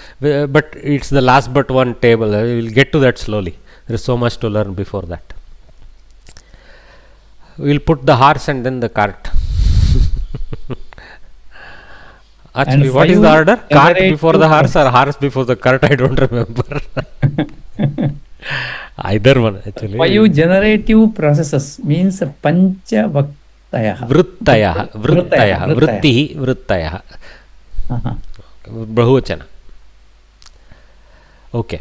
But it's the last but one table. We will get to that slowly. There is so much to learn before that. We will put the horse and then the cart. Actually, what is the order? Cart before the horse or horse before the cart? I don't remember. Either one actually. 5 generative processes means pancha Vrittayah. Bahuvachana. Okay.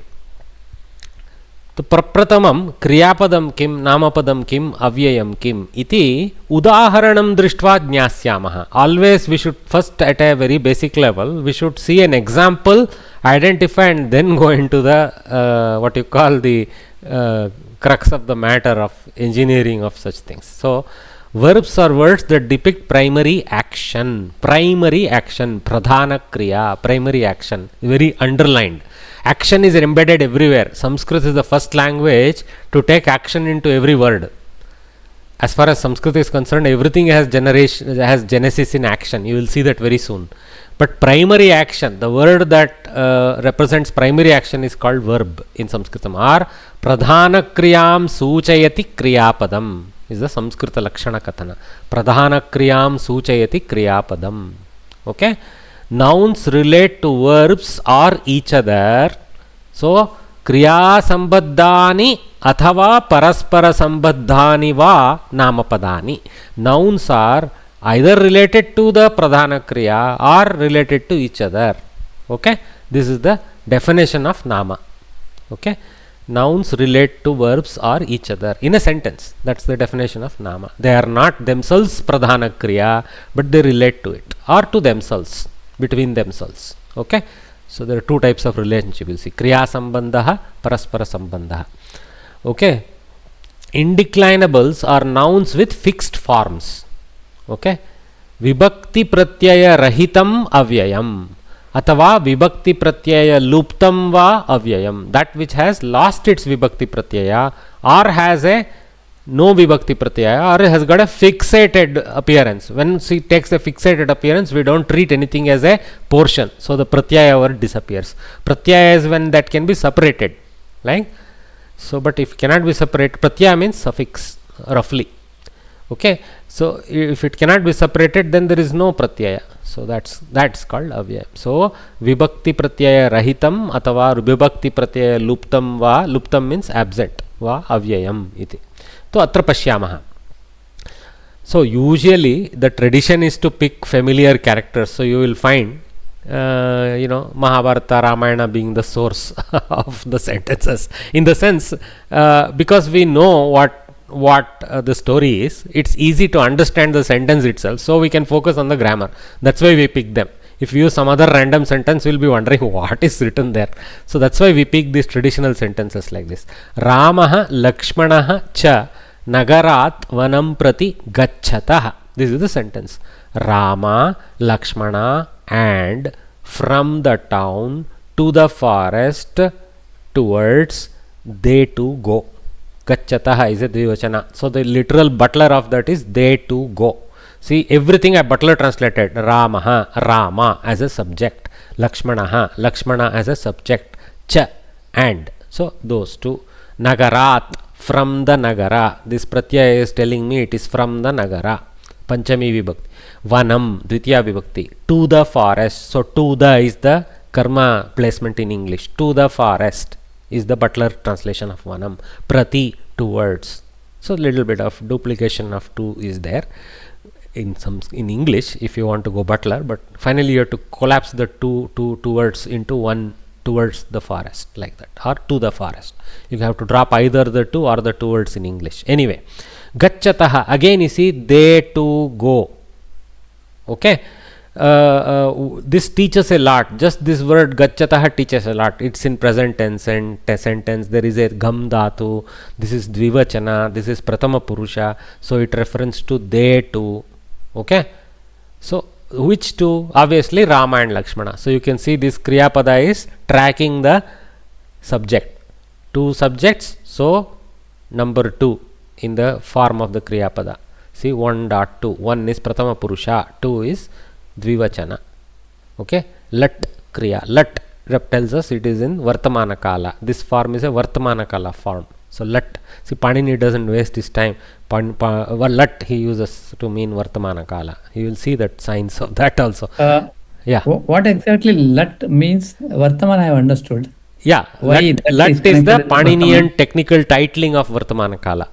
तो प्रप्रथमं क्रियापदं किं नामपदं किम् अव्ययं किम् इति उदाहरणं दृष्ट्वा ज्ञास्यामः. Always we should first at a very basic level we should see an example, identify and then go into the what you call the crux of the matter of engineering of such things. So verbs are words that depict primary action, pradhana kriya, primary action, very underlined. Action is embedded everywhere. Sanskrit is the first language to take action into every word. As far as Sanskrit is concerned, everything has genesis in action. You will see that very soon. But primary action, the word that represents primary action is called verb in Sanskritam. Or pradhana kriyam suchayati kriyapadam is the Samskrita Lakshana Katana. Pradhana kriyam suchayati kriyapadam. Okay. Nouns relate to verbs or each other. So, kriya sambaddhani athava paraspara sambaddhani va namapadani. Nouns are either related to the pradhana kriya or related to each other. Okay. This is the definition of nama. Okay. Nouns relate to verbs or each other in a sentence. That's the definition of nama. They are not themselves pradhana kriya, but they relate to it or to themselves, between themselves. Okay. So there are two types of relationship. You see, kriya sambandha, paraspara sambandha. Okay. Indeclinables are nouns with fixed forms. Okay. Vibhakti pratyaya rahitam avyayam. Athava vibhakti pratyaya luptam va avyayam. That which has lost its vibhakti pratyaya or has a no vibhakti pratyaya or has got a fixated appearance. When she takes a fixated appearance, we don't treat anything as a portion. So the pratyaya word disappears. Pratyaya is when that can be separated. Like so, but if cannot be separated, pratyaya means suffix roughly. Okay. So if it cannot be separated, then there is no pratyaya. So that's called avyayam. So vibhakti pratyaya rahitam athava vibhakti pratyaya luptam va, luptam means absent, va avyayam iti. So atra pashyamaha. So usually the tradition is to pick familiar characters. So you will find Mahabharata, Ramayana being the source of the sentences. In the sense, because we know what the story is, it's easy to understand the sentence itself, so we can focus on the grammar. That's why we pick them. If we use some other random sentence, we'll be wondering what is written there. So that's why we pick these traditional sentences like this. Ramaha Lakshmanaha cha nagarat vanam prati gachatah. This is the sentence. Rama, Lakshmana and from the town to the forest towards they two go. Gachatah is a dvivachana. So the literal butler of that is they two go. See, everything a butler translated. Ramaha, Rama as a subject. Lakshmanaha, Lakshmana as a subject. Cha, and. So those two. Nagarat, from the Nagara. This pratyaya is telling me it is from the Nagara. Panchami vibhakti. Vanam, Dvitiya vibhakti. To the forest. So to the is the karma placement in English. To the forest is the butler translation of Vanam. Prati, towards. So little bit of duplication of to is there in English if you want to go butler, but finally you have to collapse the two words into one towards the forest, like that, or to the forest. You have to drop either the to or the towards in English. Anyway, gacchataha, again you see they to go. Okay, this teaches a lot. Just this word gacchataha teaches a lot. It's in present tense and sentence. There is a gam dhatu. This is dvivachana. This is pratama purusha. So it refers to they to. Okay, so which two? Obviously Rama and Lakshmana. So you can see this kriya pada is tracking the subject. Two subjects. So number 2 in the form of the kriya pada. See 1.2. 1 is pratama purusha. 2 is dvivachana. Okay, lat kriya. Lat tells us it is in vartamana kala. This form is a vartamana kala form. So lat. See, Panini doesn't waste his time. Lat he uses to mean vartamana kala. You will see that signs of that also. Yeah. What exactly lat means? Vartamana I have understood. Yeah. Why lat is the Paninian technical titling of vartamana kala.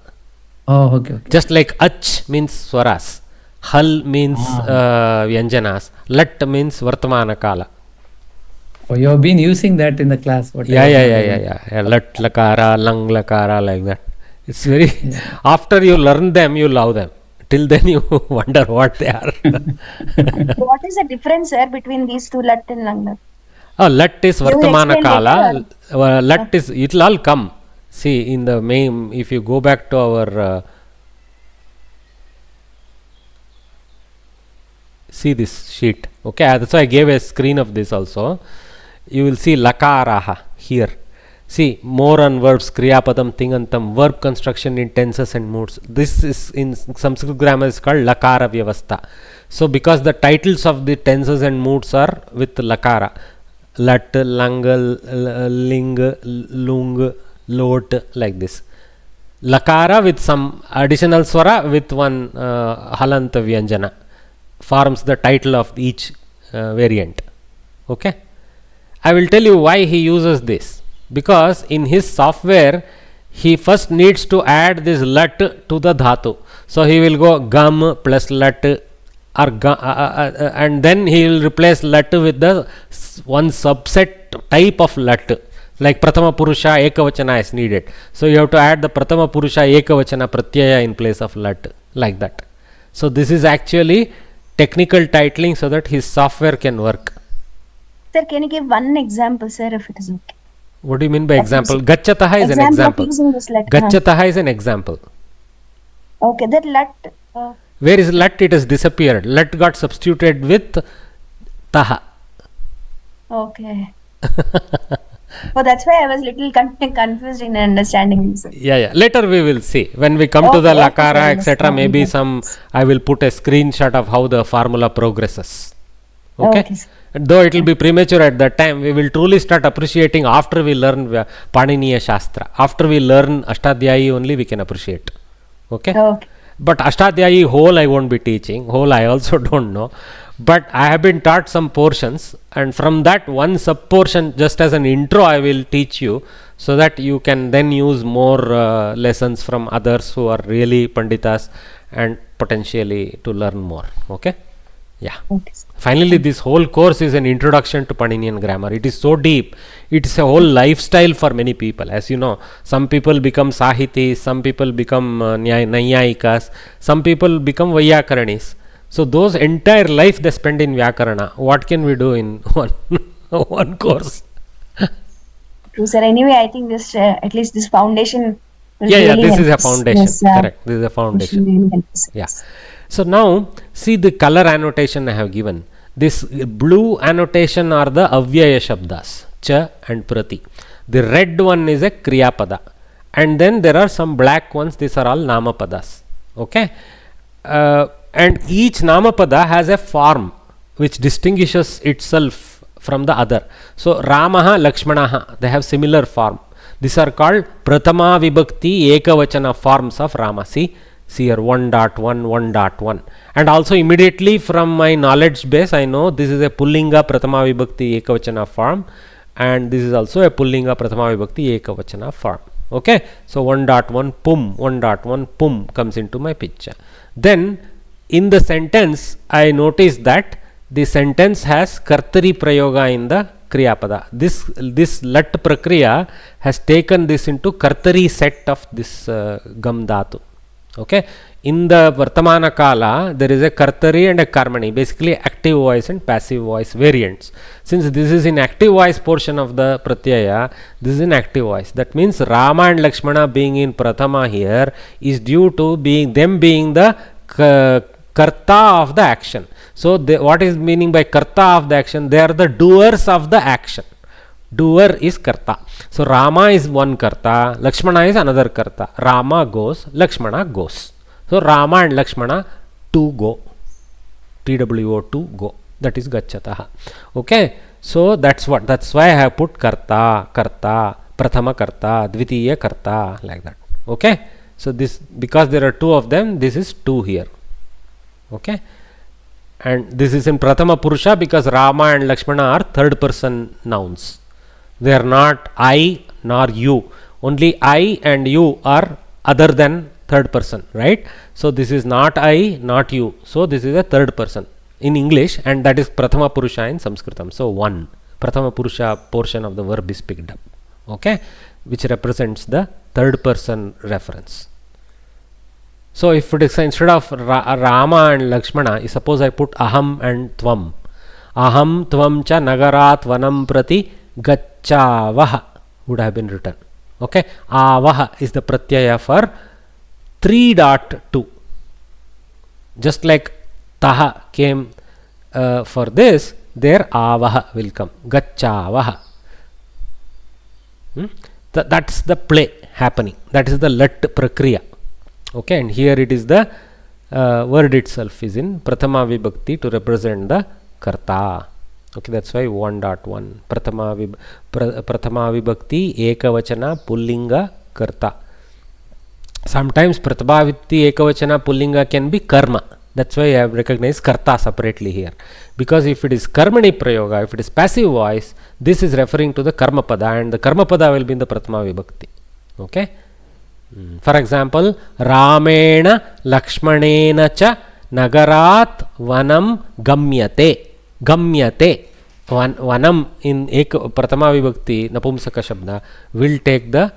Oh, okay. Just like ach means swaras. Hal means vyanjanas. Lat means vartamana kala. Oh, you have been using that in the class. Yeah. Lat lakara, lang lakara, like that. It's very. After you learn them, you love them. Till then, you wonder what they are. What is the difference, sir, between these two, lat and lang? Lat is vartamana kala. Lat is, it will all come. See, in the main, if you go back to our. See this sheet. Okay, that's why I gave a screen of this also. You will see lakaraha here. See, more on verbs, kriyapadam, tingantam, verb construction in tenses and moods. This is in Sanskrit grammar is called lakara vyavastha. So because the titles of the tenses and moods are with lakara, lat, lang, ling, lung, lot, like this. Lakara with some additional swara with one halanta vyanjana forms the title of each variant. Okay, I will tell you why he uses this. Because in his software he first needs to add this lat to the dhatu. So he will go gam plus lat or and then he will replace lat with the one subset type of lat. Like pratama purusha ekavachana is needed. So you have to add the pratama purusha ekavachana pratyaya in place of lat, like that. So this is actually technical titling so that his software can work. Sir, can you give one example, sir, if it is okay? What do you mean by example? Gacchataha is an example. Gacchataha is an example. Okay, that lat. Where is lat? It has disappeared. Lat got substituted with taha. Okay. Oh, that's why I was little confused in understanding this. Yeah. Later we will see. When we come to the lakara, etc., maybe I will put a screenshot of how the formula progresses. Okay. Though it will be premature at that time, we will truly start appreciating after we learn Paniniya Shastra. After we learn Ashtadhyayi only we can appreciate. Okay. But Ashtadhyayi whole I won't be teaching. Whole I also don't know. But I have been taught some portions, and from that one sub portion, just as an intro, I will teach you, so that you can then use more lessons from others who are really Panditas and potentially to learn more. Okay. Yeah. Finally, this whole course is an introduction to Paninian grammar. It is so deep. It is a whole lifestyle for many people. As you know, some people become Sahitis, some people become Nayayikas, some people become Vyakaranis. So those entire life they spend in Vyakarana. What can we do in one course? True, sir. Anyway, I think this at least this foundation. This is a foundation. Yes, correct. This is a foundation. Yeah. So now see the color annotation I have given. This blue annotation are the avyaya shabdas, cha and prati. The red one is a kriya pada, and then there are some black ones. These are all nama padas. Okay, and each nama pada has a form which distinguishes itself from the other. So Ramaha, Lakshmanaha, they have similar form. These are called pratama vibhakti ekavachana forms of Rama. See here 1.1, 1.1, and also immediately from my knowledge base I know this is a pullinga pratama vibhakti ekavachana form, and this is also a pullinga pratama vibhakti ekavachana form. Okay, so 1.1 pum, 1.1 pum comes into my picture. Then in the sentence I notice that the sentence has kartari prayoga in the Kriyapada. This lat prakriya has taken this into kartari set of this gam dhatu. Okay, in the Vartamana Kala there is a kartari and a karmani, basically active voice and passive voice variants. Since this is in active voice portion of the pratyaya, this is in active voice. That means Rama and Lakshmana being in Prathama here is due to them being the karta of the action. So what is meaning by karta of the action? They are the doers of the action. Doer is karta. So Rama is one karta, Lakshmana is another karta. Rama goes, Lakshmana goes. So Rama and Lakshmana to go. TWO to go. That is gachataha. Okay. So that's why I have put karta, prathama karta, dvitiya karta, like that. Okay. So this, because there are two of them, this is two here. Okay. And this is in Prathama Purusha because Rama and Lakshmana are third person nouns. They are not I nor you. Only I and you are other than third person, right? So this is not I, not you. So this is a third person in English, and that is Prathama Purusha in Samskritam. So one Prathama Purusha portion of the verb is picked up. Okay, which represents the third person reference. So if it is instead of Rama and Lakshmana, suppose I put aham and tvam. Aham tvam cha nagarat vanam prati gachavaha would have been written. Okay, avaha is the pratyaya for 3.2. Just like taha came for this, there avaha will come. Gachavaha. That's the play happening. That is the lat prakriya. Okay, and here it is the word itself is in Prathama Vibhakti to represent the karta. Okay, that's why 1.1 Prathama Vibhakti Ekavachana Pullinga Karta. Sometimes Prathama Vibhakti Ekavachana Pullinga can be karma. That's why I have recognized karta separately here. Because if it is karmani prayoga, if it is passive voice, this is referring to the karma pada, and the karma pada will be in the Prathama Vibhakti. Okay. For example, Ramena Lakshmanena cha nagarat vanam gamyate. Gamyate. Vanam in Prathama Vibhakti Napumsaka Shabda will take the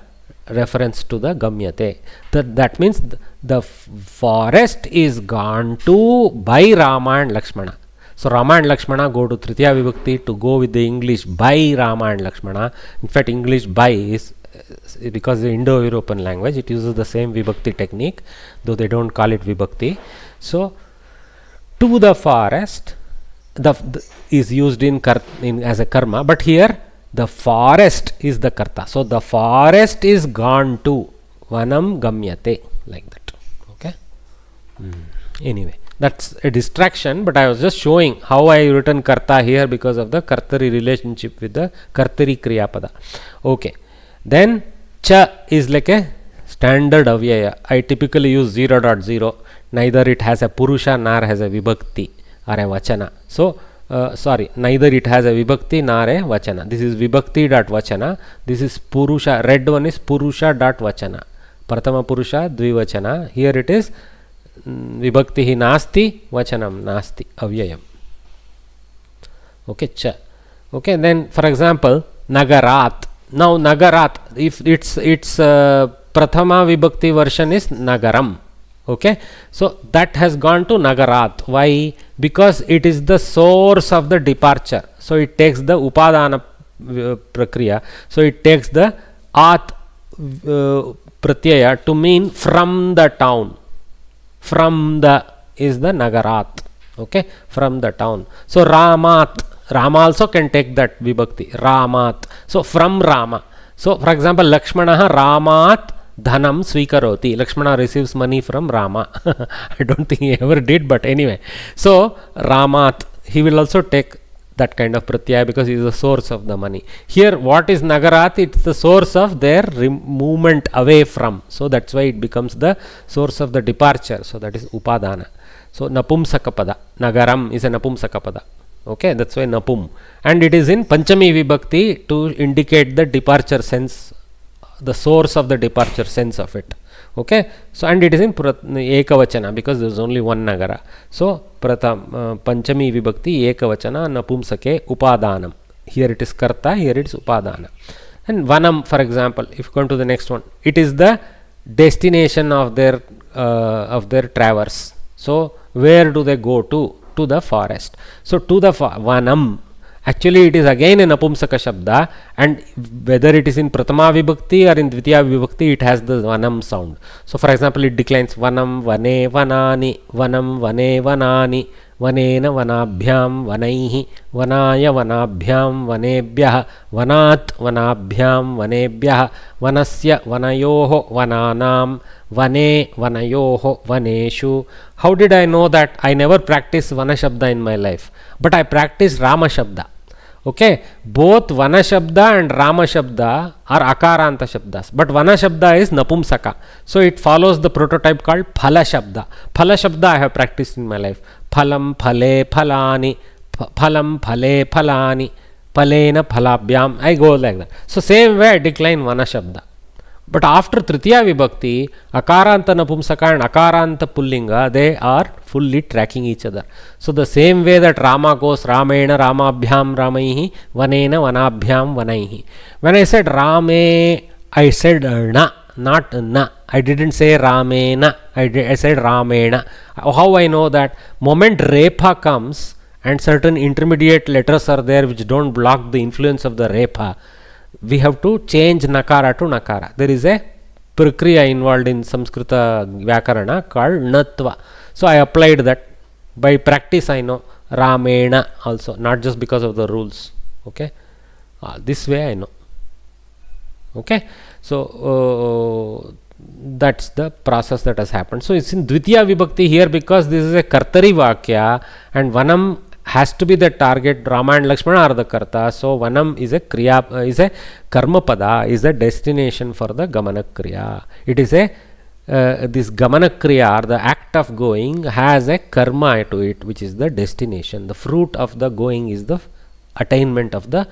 reference to the gamyate. That means the forest is gone to by Rama and Lakshmana. So Rama and Lakshmana go to Tritiya Vibhakti to go with the English by Rama and Lakshmana. In fact, English by is because the Indo-European language, it uses the same Vibhakti technique, though they don't call it Vibhakti. So to the forest is used in as a karma, but here the forest is the karta. So the forest is gone to vanam gamyate, like that. Okay. Anyway, that's a distraction, but I was just showing how I written karta here because of the kartari relationship with the kartari kriyapada. Okay. Then cha is like a standard avyaya. I typically use 0.0. Neither it has a purusha nor has a vibhakti or a vachana. So neither it has a vibhakti nor a vachana. This is vibhakti dot vachana. This is purusha. Red one is purusha dot vachana. Prathama purusha dvivachana. Here it is vibhakti hi nasti, vachanam nasti, avyayam. Okay, cha. Okay, then for example, nagarat. Now nagarat, if its prathama vibhakti version is nagaram. Okay, so that has gone to nagarat. Why? Because it is the source of the departure. So it takes the upadana prakriya. So it takes the at pratyaya to mean from the town. From the is the nagarat. Okay, from the town. So Ramat. Rama also can take that vibhakti. Ramat. So from Rama. So for example, Lakshmanaha Ramat dhanam swikaroti. Lakshmana receives money from Rama. I don't think he ever did, but anyway. So Ramat, he will also take that kind of pratyaya because he is the source of the money. Here what is nagarat? It's the source of their movement away from. So that's why it becomes the source of the departure. So that is upadana. So napumsakapada. Nagaram is a napumsakapada. Okay, that's why napum. And it is in Panchami Vibhakti to indicate the departure sense, the source of the departure sense of it. Okay, so and it is in Ekavachana because there is only one nagara. So Panchami Vibhakti Ekavachana Napumsake Upadanam. Here it is karta, here it is upadana. And vanam, for example, if you come to the next one, it is the destination of their traverse. So where do they go to? To the forest. So to the vanam, actually it is again an napumsaka shabda, and whether it is in pratama vibhakti or in dvitiya vibhakti, it has the vanam sound. So for example, it declines vanam vane vanani, vanam vane vanani, vanena vanabhyam vanaihi, vanaya vanabhyam vanebhyah, vanat vanabhyam vanebhyah, vanasya vanayoho vananam, vane vanayoho vaneshu. How did I know that? I never practiced vana shabda in my life, but I practiced rama shabda. Okay, both vana shabda and rama shabda are akaranta shabdas, but vana shabda is napumsaka, so it follows the prototype called phala shabda. Phala shabda I have practiced in my life. Phalam phale phalani, phalam phale phalani, phalena phalabhyam. I go like that. So same way I decline vana shabda. But after Tritiya Vibhakti, Akaranta Napumsaka and Akaranta Pullinga, they are fully tracking each other. So the same way that Rama goes Ramena Ramabhyam Ramaihi, Vanena Vanabhyam Vanaihi. When I said Rame, I said na, not na. I didn't say Ramena, I said Ramena. How I know that? Moment Repa comes and certain intermediate letters are there which don't block the influence of the Repa, we have to change nakara to nakara. There is a prakriya involved in Samskrita Vyakarana called natva. So I applied that. By practice I know Ramena also, not just because of the rules. Okay, this way I know. Okay, so that's the process that has happened. So it's in Dvitiya Vibhakti here because this is a Kartari Vakya and Vanam has to be the target. Rama and Lakshmana are the karta, so vanam is a kriya, is a karma pada, is a destination for the gamana kriya. It is a this gamana kriya, or the act of going, has a karma to it, which is the destination. The fruit of the going is the attainment of the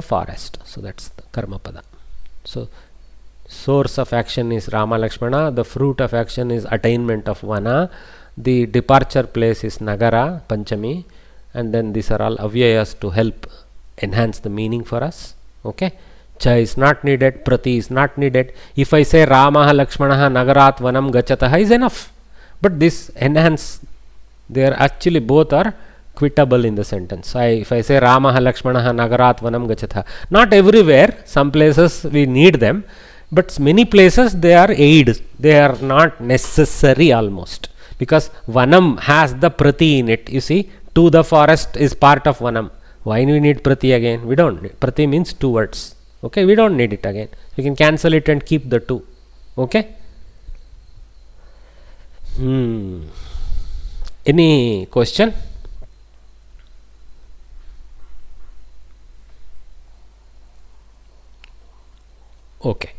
forest. So that's the karma pada. So source of action is Rama Lakshmana, the fruit of action is attainment of vana. The departure place is Nagara, Panchami, and then these are all avyayas to help enhance the meaning for us. Okay, Cha is not needed, Prati is not needed. If I say Ramaha Lakshmanaha Nagarat Vanam Gachataha is enough, but this enhance, they are actually both are quittable in the sentence. So if I say Ramaha Lakshmanaha Nagarat Vanam Gachataha, not everywhere, some places we need them, but many places they are aids, they are not necessary almost. Because vanam has the prati in it. You see, to the forest is part of vanam. Why do we need prati again? We don't need. Prati means two words. Okay, we don't need it again. You can cancel it and keep the two. Okay. Any question? Okay.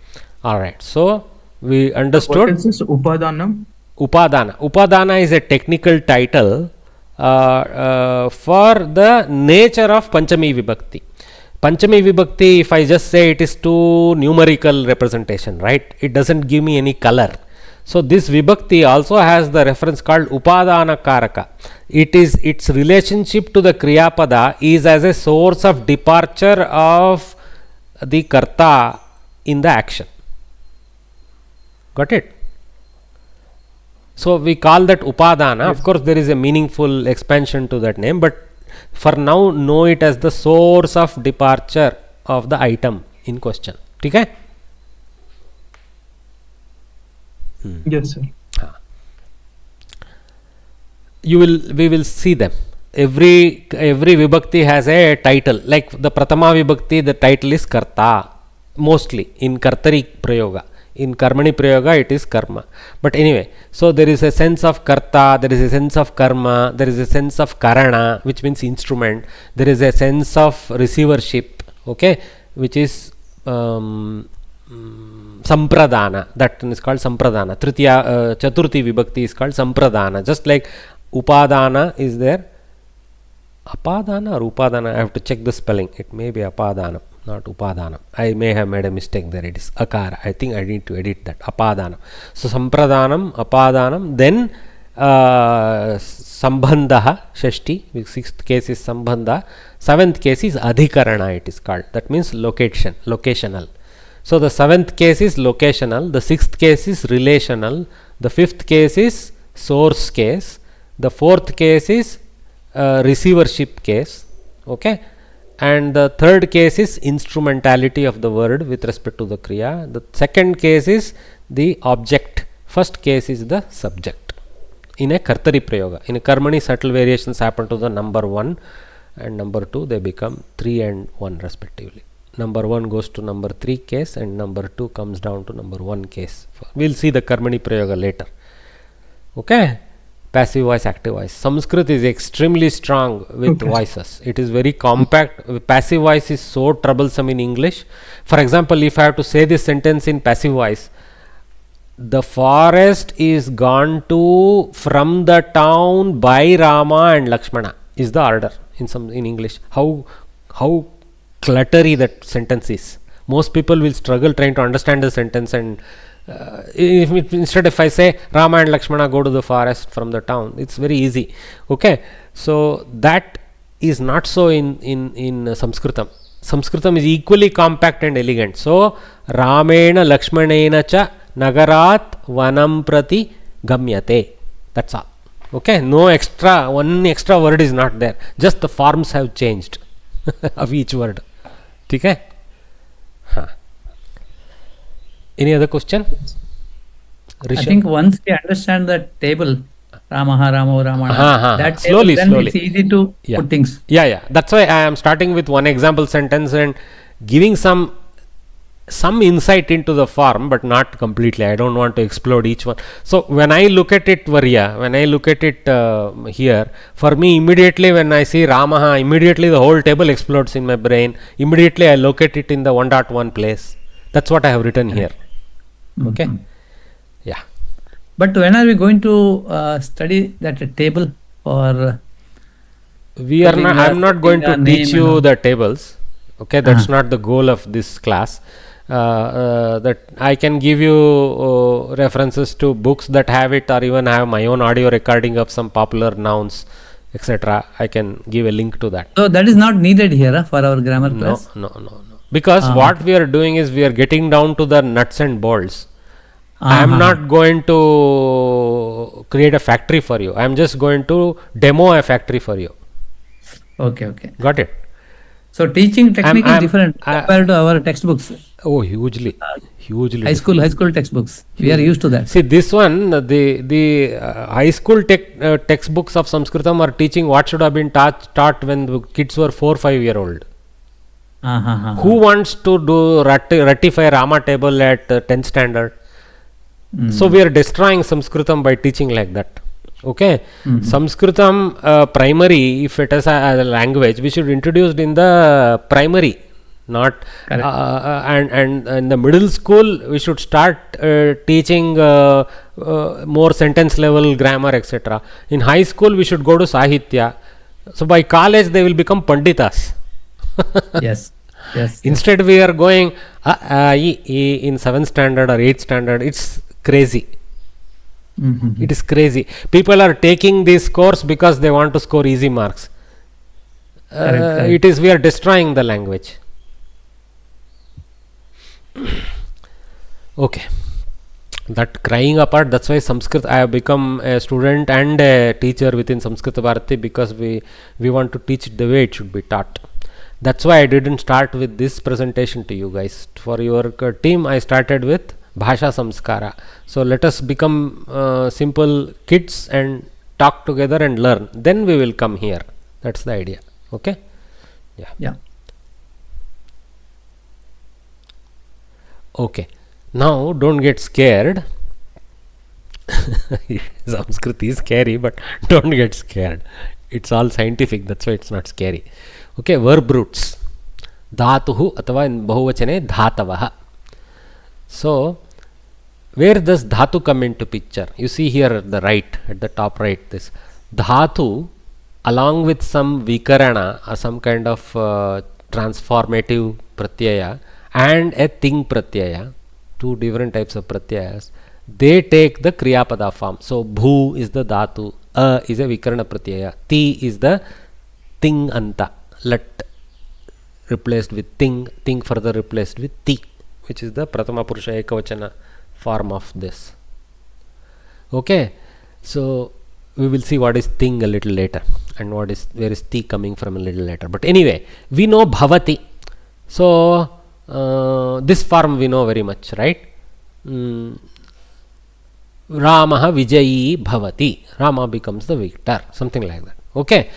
All right. So we understood. What is this upadanam? Upadana. Upadana is a technical title for the nature of Panchami Vibhakti. Panchami Vibhakti, if I just say it is too numerical representation, right? It doesn't give me any color. So this Vibhakti also has the reference called Upadana Karaka. It is its relationship to the Kriyapada is as a source of departure of the Karta in the action. Got it? So we call that Upadana. Yes. Of course, there is a meaningful expansion to that name, but for now, know it as the source of departure of the item in question. Okay? Yes, sir. We will see them. Every Vibhakti has a title. Like the Pratama Vibhakti, the title is Karta, mostly in Kartari Prayoga. In Karmani Prayoga, it is Karma. But anyway, so there is a sense of Karta, there is a sense of Karma, there is a sense of Karana, which means instrument. There is a sense of receivership, okay, which is Sampradana. That is called Sampradana. Tritiya, Chaturthi Vibhakti is called Sampradana. Just like Upadana is there. Apadana or Upadana? I have to check the spelling. It may be Apadana, not Upadana. I may have made a mistake there. It is Akara. I think I need to edit that. Apadana. So Sampradanam, Apadanam. Then Sambandha, Shashti, sixth case is Sambandha, seventh case is Adhikarana, it is called. That means locational. So the seventh case is locational, the sixth case is relational, the fifth case is source case, the fourth case is receivership case, okay, and the third case is instrumentality of the word with respect to the kriya. The second case is the object, first case is the subject. In a kartari prayoga, in a karmani, subtle variations happen to the number 1 and number 2, they become 3 and 1 respectively. Number 1 goes to number 3 case and number 2 comes down to number 1 case. We will see the karmani prayoga later. Okay, passive voice, active voice. Sanskrit is extremely strong with voices. It is very compact. Passive voice is so troublesome in English. For example, if I have to say this sentence in passive voice, the forest is gone to from the town by Rama and Lakshmana is the order in English. How cluttery that sentence is. Most people will struggle trying to understand the sentence, and if I say Rama and Lakshmana go to the forest from the town, it's very easy. Okay, so that is not so in Samskritam. Samskritam is equally compact and elegant. So Ramena Lakshmanena cha Nagarat Vanam Prati Gamyate. That's all. Okay, no extra, one extra word is not there. Just the forms have changed of each word. Okay? Any other question? I think once we understand the table, Ramaha, Ramo, Ramana, that slowly, then it's easy to put things. Yeah. That's why I am starting with one example sentence and giving some insight into the form, but not completely. I don't want to explode each one. So when I look at it, Varya, when I look at it here, for me immediately when I see Ramaha, immediately the whole table explodes in my brain. Immediately I locate it in the 1.1 place. That's what I have written here. Okay. Yeah. But when are we going to study that table? Or I'm not going to teach you the tables. Okay, that's not the goal of this class. That I can give you references to books that have it, or even have my own audio recording of some popular nouns, etc. I can give a link to that. So that is not needed here for our grammar class? No. Because what we are doing is we are getting down to the nuts and bolts. I am not going to create a factory for you. I am just going to demo a factory for you. Okay. Got it? So teaching technique is different compared to our textbooks. Oh, hugely. High school textbooks. We are used to that. See, this one, the high school textbooks of Samskritam are teaching what should have been taught when the kids were 4-5-year-old. Who wants to ratify Rama table at 10th standard? So we are destroying Samskritam by teaching like that. Okay, Samskritam primary, if it is a language, we should introduce in the primary, not and in the middle school we should start teaching more sentence level grammar, etc. In high school we should go to Sahitya. So by college they will become Panditas. Yes. Instead we are going in 7th standard or 8th standard. It's crazy. It is crazy. People are taking this course because they want to score easy marks. Correct. We are destroying the language. Okay. That crying apart, that's why Sanskrit, I have become a student and a teacher within SamskritaVyakaranam, because we want to teach it the way it should be taught. That's why I didn't start with this presentation to you guys. For your team, I started with Bhasha Samskara. So let us become simple kids and talk together and learn. Then we will come here. That's the idea. Okay? Yeah. Okay. Now don't get scared. Sanskrit is scary, but don't get scared. It's all scientific. That's why it's not scary. Okay, verb roots. Dhatuhu atava in bahuvachane dhatavaha. So, where does dhatu come into picture? You see here at the top right, this dhatu along with some vikarana or some kind of transformative pratyaya and a ting pratyaya, two different types of pratyayas, they take the Kriyapada form. So bhu is the dhatu, a is a vikarana pratyaya, ti is the ting anta, lat replaced with ting further replaced with ti, which is the Pratama Purusha Ekavachana form of this. Okay, so we will see what is ting a little later and where is ti coming from a little later. But anyway, we know bhavati. So this form we know very much, right? Ramaha Vijayi Bhavati. Rama becomes the victor, something like that. Okay,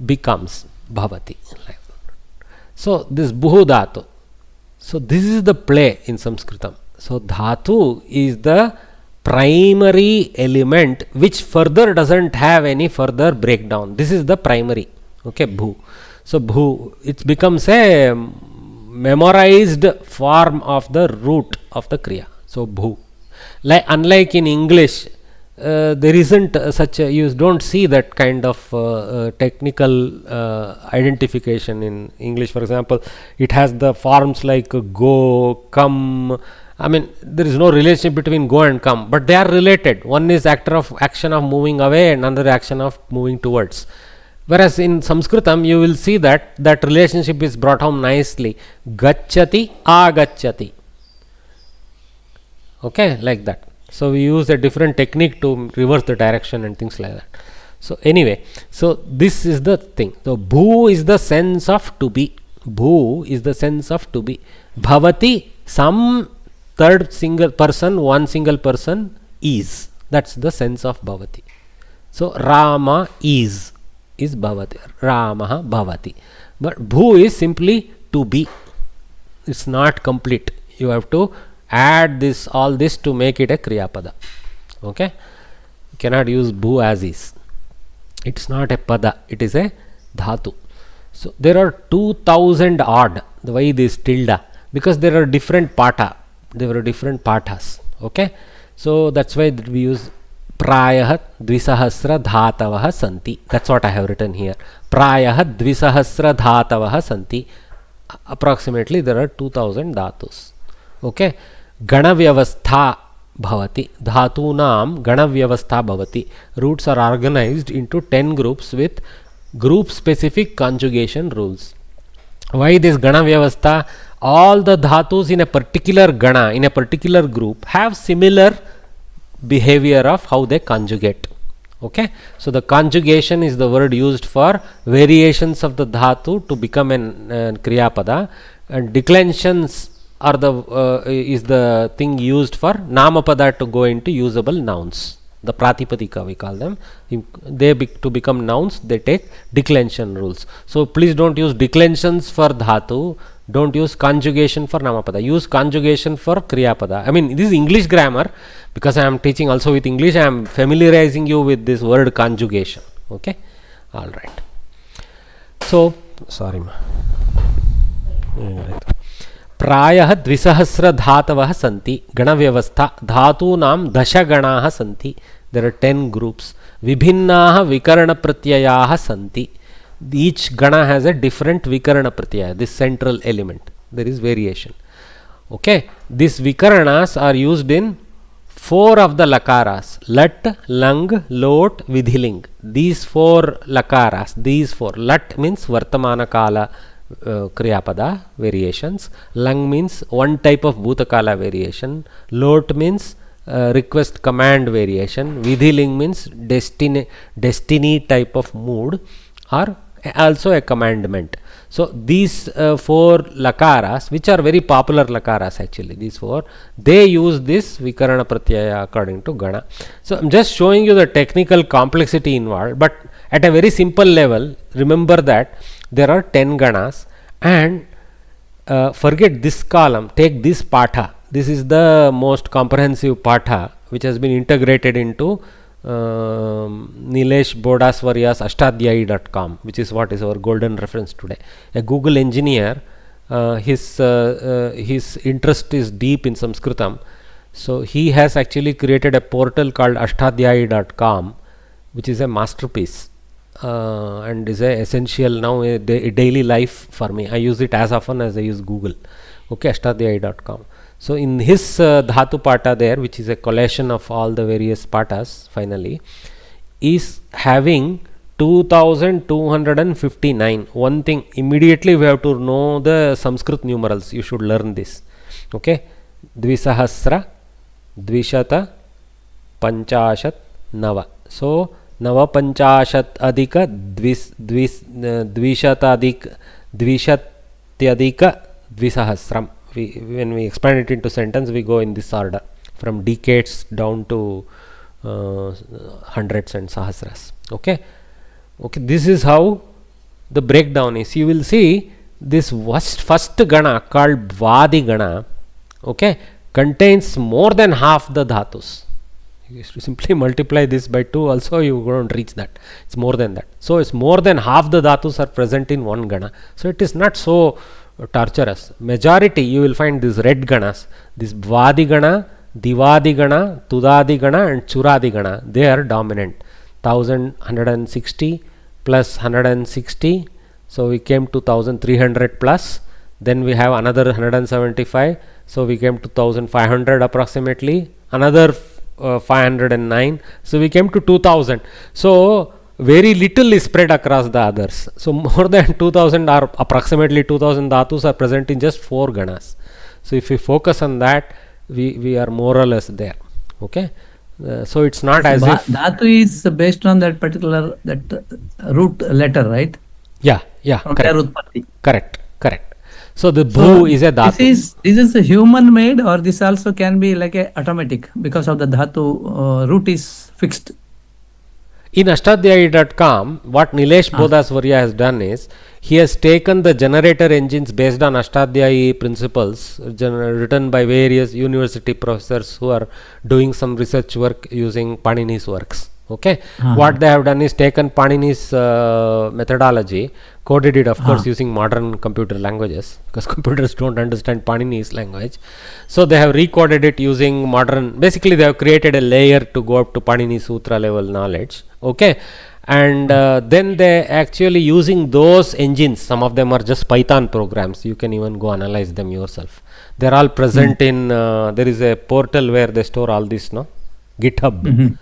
becomes Bhavati. Like that. So this Bhu Dhatu. So this is the play in Samskritam. So Dhatu is the primary element which further doesn't have any further breakdown. This is the primary. Okay, Bhu. So Bhu, it becomes a memorized form of the root of the Kriya. So Bhu. Like, unlike in English, there isn't such a, you don't see that kind of technical identification in English. For example, it has the forms like go, come. I mean, there is no relationship between go and come, but they are related. One is action of moving away and another action of moving towards. Whereas in Samskritam, you will see that relationship is brought home nicely. Gacchati, agacchati. Okay, like that. So we use a different technique to reverse the direction and things like that. So anyway, so this is the thing. So bhu is the sense of to be. Bhu is the sense of to be. Bhavati, some third single person, one single person is. That's the sense of bhavati. So Rama is bhavati. Ramaha bhavati. But bhu is simply to be. It's not complete. You have to add this, all this to make it a Kriyapada. Okay, you cannot use bhu as is. It's not a pada, it is a dhatu. So there are 2000 odd. Why this tilde? Because there are different patha. There were different pathas. Okay, so that's why we use prayah dvisahasra dhatavaha santi. That's what I have written here. Prayah dvisahasra dhatavaha santi. Approximately there are 2000 dhatus. Okay, ganavyavastha bhavati. Dhatunam ganavyavastha bhavati. Roots are organized into 10 groups with group specific conjugation rules. Why this ganavyavastha? All the dhatus in a particular gana, in a particular group, have similar behavior of how they conjugate. Okay, so the conjugation is the word used for variations of the dhatu to become an kriyapada, and declensions are the is the thing used for namapada to go into usable nouns. The pratipadika we call them. To become nouns, they take declension rules. So please don't use declensions for dhatu. Don't use conjugation for namapada. Use conjugation for kriyapada. I mean, this is English grammar. Because I am teaching also with English, I am familiarizing you with this word conjugation. Okay, all right. So sorry ma. Prayah dvisahasra dhatavah santi. Ganavyavastha dhatunam dasha ganaha santi. There are 10 groups. Vibhinnaha vikarana pratyayaha santi. Each gana has a different vikarana pratyaya, this central element. There is variation. Okay, these vikaranas are used in 4 of the lakaras: lat, lang, lot, vidhiling. These 4 lakaras, these 4. Lat means vartamana kala kriyapada variations. Lang means one type of bhutakala variation. Lot means request command variation. Vidhiling means destiny type of mood, or also a commandment. So these 4 lakaras, which are very popular lakaras actually, these 4, they use this vikarana pratyaya according to gana. So I'm just showing you the technical complexity involved, but at a very simple level, remember that there are 10 ganas, and forget this column, take this patha. This is the most comprehensive patha which has been integrated into Nilesh Bodaswarya's ashtadhyayi.com, which is what is our golden reference today. A Google engineer, his interest is deep in Samskritam, so he has actually created a portal called ashtadhyayi.com, which is a masterpiece and is a essential now a daily life for me. I use it as often as I use Google. Okay, ashtadhyayi.com. So in his dhatu pata there, which is a collation of all the various patas finally, is having 2259. One thing immediately we have to know the Sanskrit numerals. You should learn this. Okay, Dvisahasra, Dvishata, Panchashat, Nava. So Nava Panchashat Adhika Dvishatadik Dvishatyadika Dvisahasram. When we expand it into sentence, we go in this order from decades down to hundreds and sahasras. Okay, this is how the breakdown is. You will see this first gana called Vadi gana, okay, contains more than half the dhatus. You simply multiply this by 2 also, you don't reach that. It's more than that. So it's more than half the dhatus are present in one gana. So it is not so torturous. Majority you will find these red ganas, this Vadi gana, Divadi gana, Tudadi gana and Churadi gana. They are dominant. 1160 plus 160. So we came to 1300 plus. Then we have another 175. So we came to 1500 approximately. Another 509. So we came to 2000. So very little is spread across the others. So more than 2000 or approximately 2000 dhatus are present in just 4 ganas. So if we focus on that, we are more or less there. Okay. So it's not as if dhatu is based on that particular root letter, right? Yeah, From correct. their utpatti. Correct. So the bhu is a dhatu. This is a human made, or this also can be like a automatic because of the dhatu root is fixed. In ashtadhyayi.com, what Nilesh Bodhaswarya has done is, he has taken the generator engines based on Ashtadhyayi principles written by various university professors who are doing some research work using Panini's works. Okay, what they have done is taken Panini's methodology, coded it of course using modern computer languages, because computers don't understand Panini's language. So they have recoded it using modern, basically they have created a layer to go up to Panini Sutra level knowledge. Okay, and then they actually using those engines, some of them are just Python programs, you can even go analyze them yourself. They are all present in, there is a portal where they store all this, no? GitHub.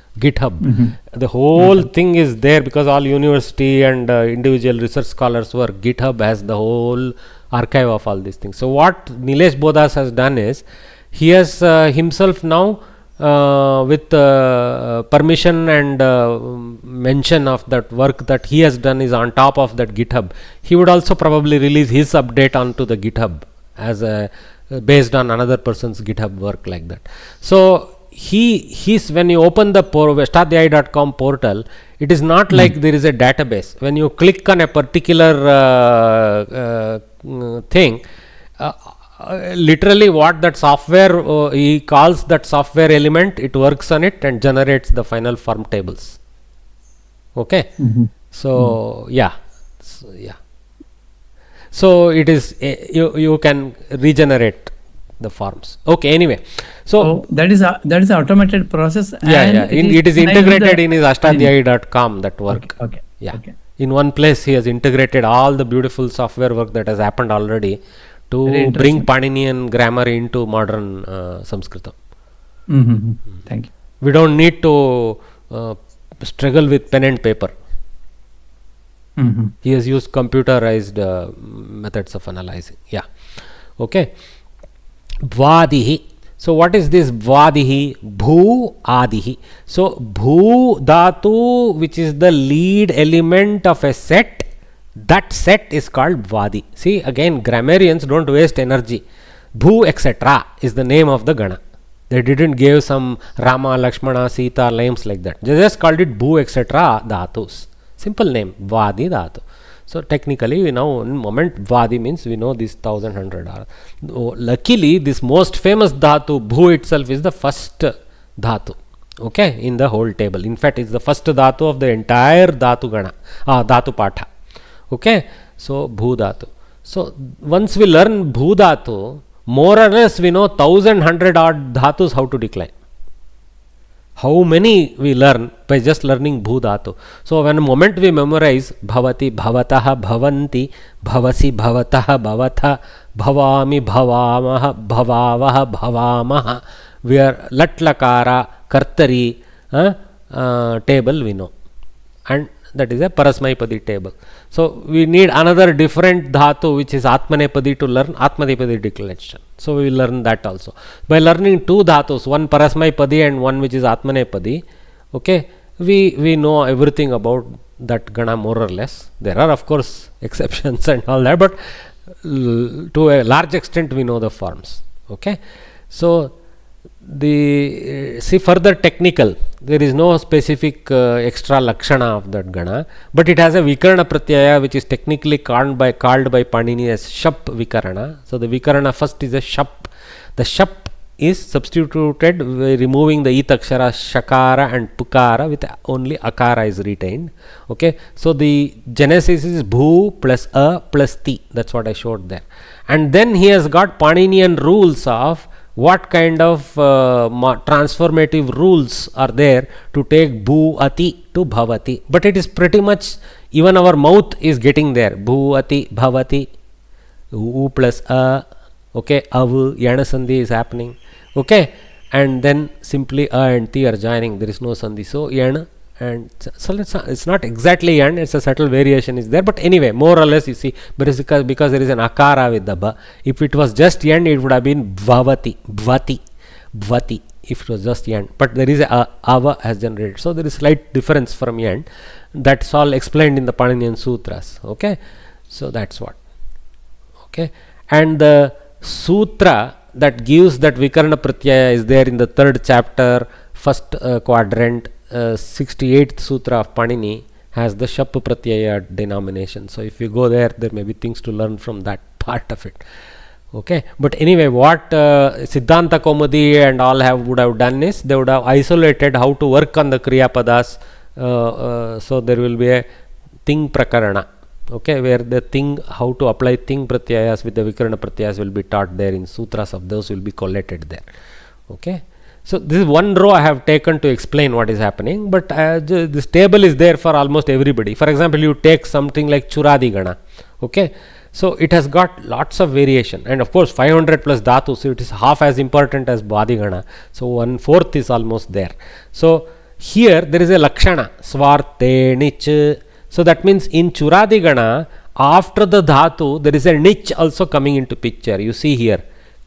The whole thing is there because all university and individual research scholars work. GitHub has the whole archive of all these things. So what Nilesh Bodhas has done is, he has himself now with permission and mention of that work that he has done is on top of that GitHub. He would also probably release his update onto the GitHub as a based on another person's GitHub work like that. So he's when you open the ashtadhyayi.com portal, it is not like there is a database. When you click on a particular thing, literally what that software he calls that software element, it works on it and generates the final form tables. Okay, so so it is you can regenerate the forms. Okay, anyway, so that is an automated process. It is integrated in his ashtadhyayi.com, that work. Okay. In one place he has integrated all the beautiful software work that has happened already to bring Paninian grammar into modern Samskritam. Thank you. We don't need to struggle with pen and paper. He has used computerized methods of analyzing. Okay. Vadihi. So what is this Vadihi? Bhu Adihi. So Bhu Dhatu, which is the lead element of a set, that set is called Vadi. See, again, grammarians don't waste energy. Bhu etc. is the name of the Gana. They didn't give some Rama, Lakshmana, Sita names like that. They just called it Bhu etc. Dhatus. Simple name, Vadi Dhatu. So technically we know in moment Vadi means we know this 1100 are. Luckily this most famous Dhatu, Bhu itself, is the first Dhatu. Okay, in the whole table. In fact, it's the first Dhatu of the entire Dhatu Gana, Dhatu Patha. Okay, so Bhu Dhatu. So once we learn Bhu Dhatu, more or less we know 1100 odd Dhatus how to decline. How many we learn by just learning bhu dhatu. So when a moment we memorize bhavati, bhavataha, bhavanti, bhavasi, bhavataha, bhavatha, bhavami, bhavamaha, bhavavaha, bhavamaha, we are lat lakara, kartari, table we know, and that is a parasmaipadi table. So we need another different dhatu which is atmanepadi to learn atmanepadi declension. So we will learn that also. By learning two dhatus, one parasmaipadi and one which is atmanepadi, okay, we know everything about that gana more or less. There are of course exceptions and all that, but to a large extent we know the forms. Okay, so the see further technical, there is no specific extra lakshana of that gana, but it has a vikarana pratyaya which is technically called by Panini as shap vikarana. So the vikarana first is a shap. The shap is substituted by removing the it akshara shakara and pukara, with only akara is retained. Okay, so the genesis is bhu plus a plus ti. That's what I showed there. And then he has got Paninian rules of what kind of transformative rules are there to take bhu ati to bhavati. But it is pretty much, even our mouth is getting there. Bhu ati bhavati, u plus a, okay, avu, yana sandhi is happening, okay, and then simply a and ti are joining, there is no sandhi. So yana, and so it's not exactly yan, it's a subtle variation is there, but anyway, more or less you see, because there is an akara with the ba. If it was just yan, it would have been bhavati, bhvati, bhvati, if it was just yan, but there is a ava has generated, so there is slight difference from yan. That's all explained in the Paninian Sutras. Okay, so that's what. Okay, and the sutra that gives that vikarana pratyaya is there in the 3rd chapter, 1st quadrant. 68th sutra of Panini has the shap pratyaya denomination. So if you go there, there may be things to learn from that part of it. Okay, but anyway, what Siddhanta Kaumudi and all would have done is they would have isolated how to work on the kriya padas. So there will be a ting prakarana, okay, where the thing, how to apply ting pratyayas with the vikarana pratyayas will be taught there in sutras of those will be collated there. Okay, so this is one row I have taken to explain what is happening, but this table is there for almost everybody. For example, you take something like Churadi Gana, okay, so it has got lots of variation, and of course 500 plus dhatu, so it is half as important as Badi Gana, so 1/4 is almost there. So here there is a lakshana, swarte nich, so that means in Churadi Gana, after the dhatu there is a nich also coming into picture. You see here,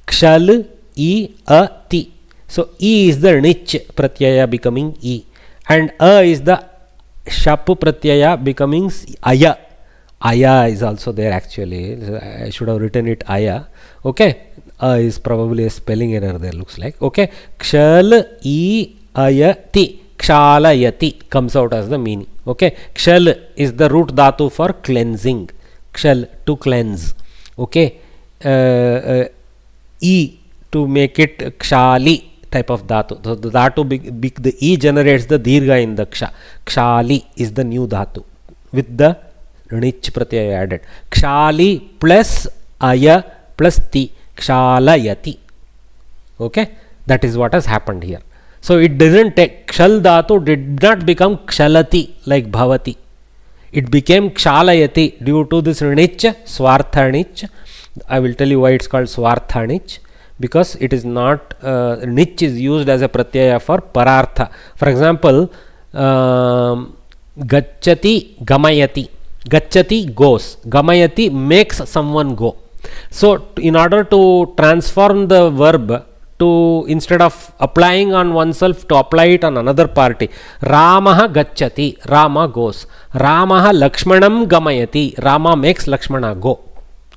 kshal, e, a, ti. So e is the nich pratyaya becoming e, and a is the shapu pratyaya becoming aya. Aya is also there actually. I should have written it aya. Okay, is probably a spelling error there, looks like. Okay, kshal e ayati, kshalayati comes out as the meaning. Okay, kshal is the root dhatu for cleansing. Kshal, to cleanse. Okay, e to make it kshali type of dhatu. So the dhatu the e generates the dirgha in the ksha. Kshali is the new dhatu with the nich pratyaya added. Kshali plus aya plus ti, kshalayati. Okay, that is what has happened here. So it doesn't take, kshal dhatu did not become kshalati like bhavati. It became kshalayati due to this nich, swartha nich. I will tell you why it's called swartha nich. Because it is not, nich is used as a pratyaya for parartha. For example, gacchati, gamayati. Gacchati goes, gamayati makes someone go. So in order to transform the verb to, instead of applying on oneself, to apply it on another party, Ramaha gacchati, Rama goes. Ramaha Lakshmanam gamayati, Rama makes Lakshmana go.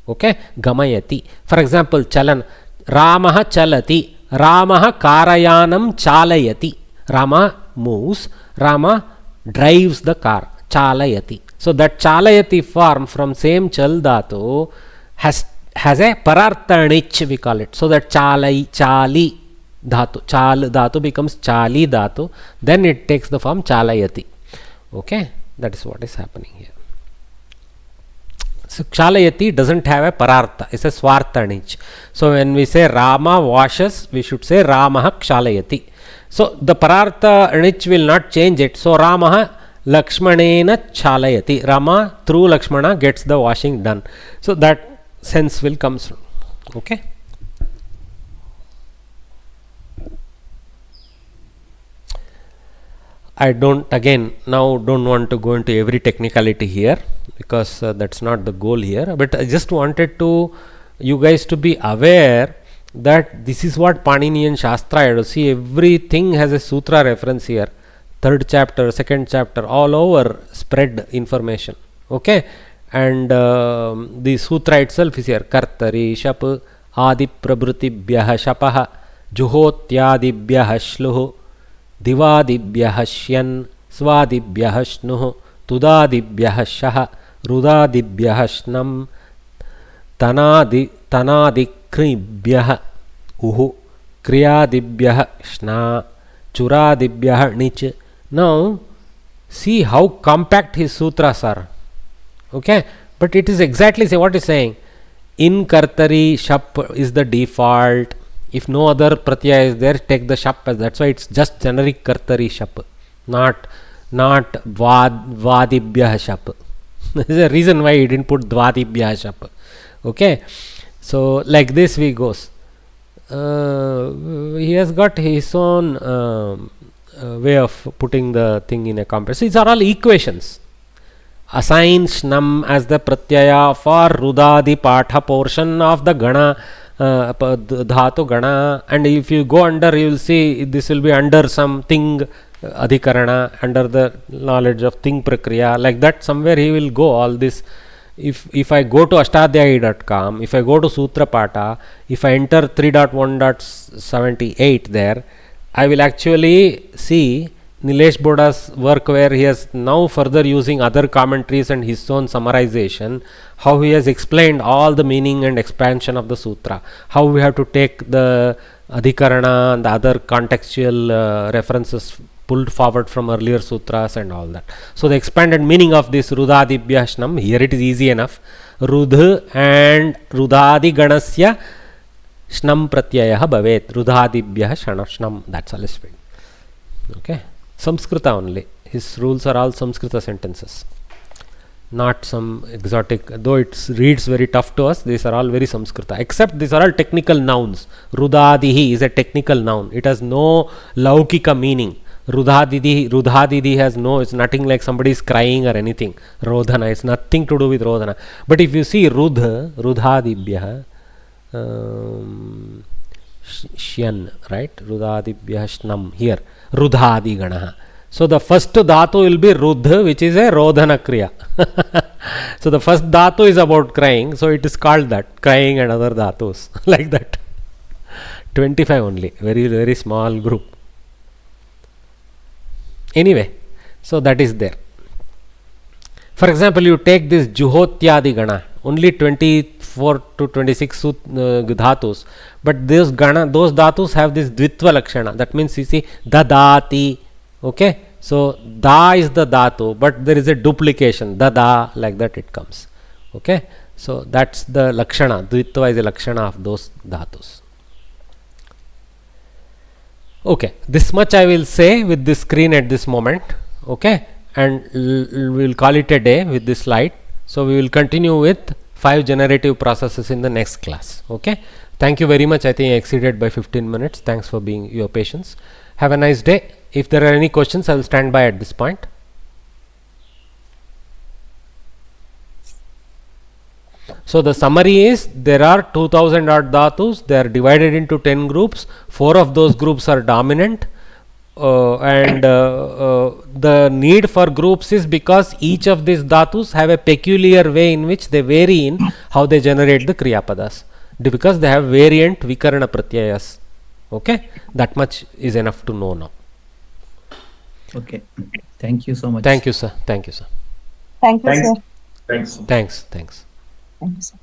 Okay, gamayati. For example, chalan, Ramaha chalati, Ramaha karayanam chalayati. Rama moves, Rama drives the car, chalayati. So that chalayati form from same chal dhatu has a parartha nich, we call it. So that chali dhatu, chal dhatu becomes chali dhatu, then it takes the form chalayati. Okay, that is what is happening here. So kshalayati doesn't have a parartha, it's a swartha nich. So when we say Rama washes, we should say Ramaha kshalayati. So the parartha nich will not change it. So Ramaha Lakshmanena chalayati. Rama through Lakshmana gets the washing done. So that sense will come through. Okay. I don't want to go into every technicality here, because that's not the goal here, but I just wanted you guys to be aware that this is what Paninian Shastra. See, everything has a sutra reference here. 3rd chapter, 2nd chapter, all over spread information. Okay, and the sutra itself is here. Kartari shap adi prabhrutibhyah shapah juhotyadibhyah shluh divadibhyah shyan swadibhyah shnuh tudadibhyah shah rudadibhyah shnam tanadikribhyah uhu kriyadibhyah shna churadibhyah nich. Now see how compact his sutras are. Okay, but it is exactly say what is saying. In kartari shap is the default. If no other pratyaya is there, take the shap as. That's why it's just generic kartari shap, not vadibhyah shap. There is a reason why he didn't put dvadibhyah shap. Okay, so like this we goes. He has got his own way of putting the thing in a complex. These are all equations. Assign shnam as the pratyaya for rudadi patha portion of the gana, dhatu gana, and if you go under, you will see this will be under some thing adhikarana, under the knowledge of thing prakriya, like that somewhere he will go all this. If I go to ashtadhyayi.com, if I go to Sutra Pata, if I enter 3.1.78 there, I will actually see Nilesh Boda's work, where he has now further using other commentaries and his own summarization, how he has explained all the meaning and expansion of the sutra, how we have to take the adhikarana and the other contextual references pulled forward from earlier sutras and all that. So the expanded meaning of this rudadibhyah shnam, here it is easy enough. Rudh and rudadi ganasya shnam pratyayah bhavet. Rudadibhyah shnam. That's all is fine. Okay. Samskrita only. His rules are all Samskrita sentences, not some exotic. Though it reads very tough to us, these are all very Samskrita. Except these are all technical nouns. Rudadihi is a technical noun. It has no laukika meaning. Rudhadidi has no, it's nothing like somebody is crying or anything. Rodhana, it's nothing to do with Rodhana. But if you see Rudhadibhyah, Shyan, right? Rudhadibhyah Shnam, here, Rudhadi Ganaha. So the first dhatu will be Rudh, which is a Rodhana Kriya. So the first dhatu is about crying, so it is called that, crying and other dhatus, like that. 25 only, very, very small group. Anyway, so that is there. For example, you take this Juhotyadi Gana, only 24 to 26 dhatus, but those dhatus have this Dvitva Lakshana. That means you see Dadati. Okay, so Da is the dhatu, but there is a duplication, Dada, like that it comes. Okay, so that's the Lakshana. Dvitva is a Lakshana of those dhatus. Okay, this much I will say with this screen at this moment. Okay, and we will call it a day with this slide. So we will continue with 5 generative processes in the next class. Okay, thank you very much. I think I exceeded by 15 minutes. Thanks for being your patience. Have a nice day. If there are any questions, I will stand by at this point. So the summary is, there are 2000 odd dhatus. They are divided into 10 groups. 4 of those groups are dominant, and the need for groups is because each of these dhatus have a peculiar way in which they vary in how they generate the kriyapadas, because they have variant vikarana pratyayas. Okay, that much is enough to know now. Okay, thank you so much. Thank you, sir. Thank you, sir. Thank you, sir. Thanks. Thanks. Thank you, sir.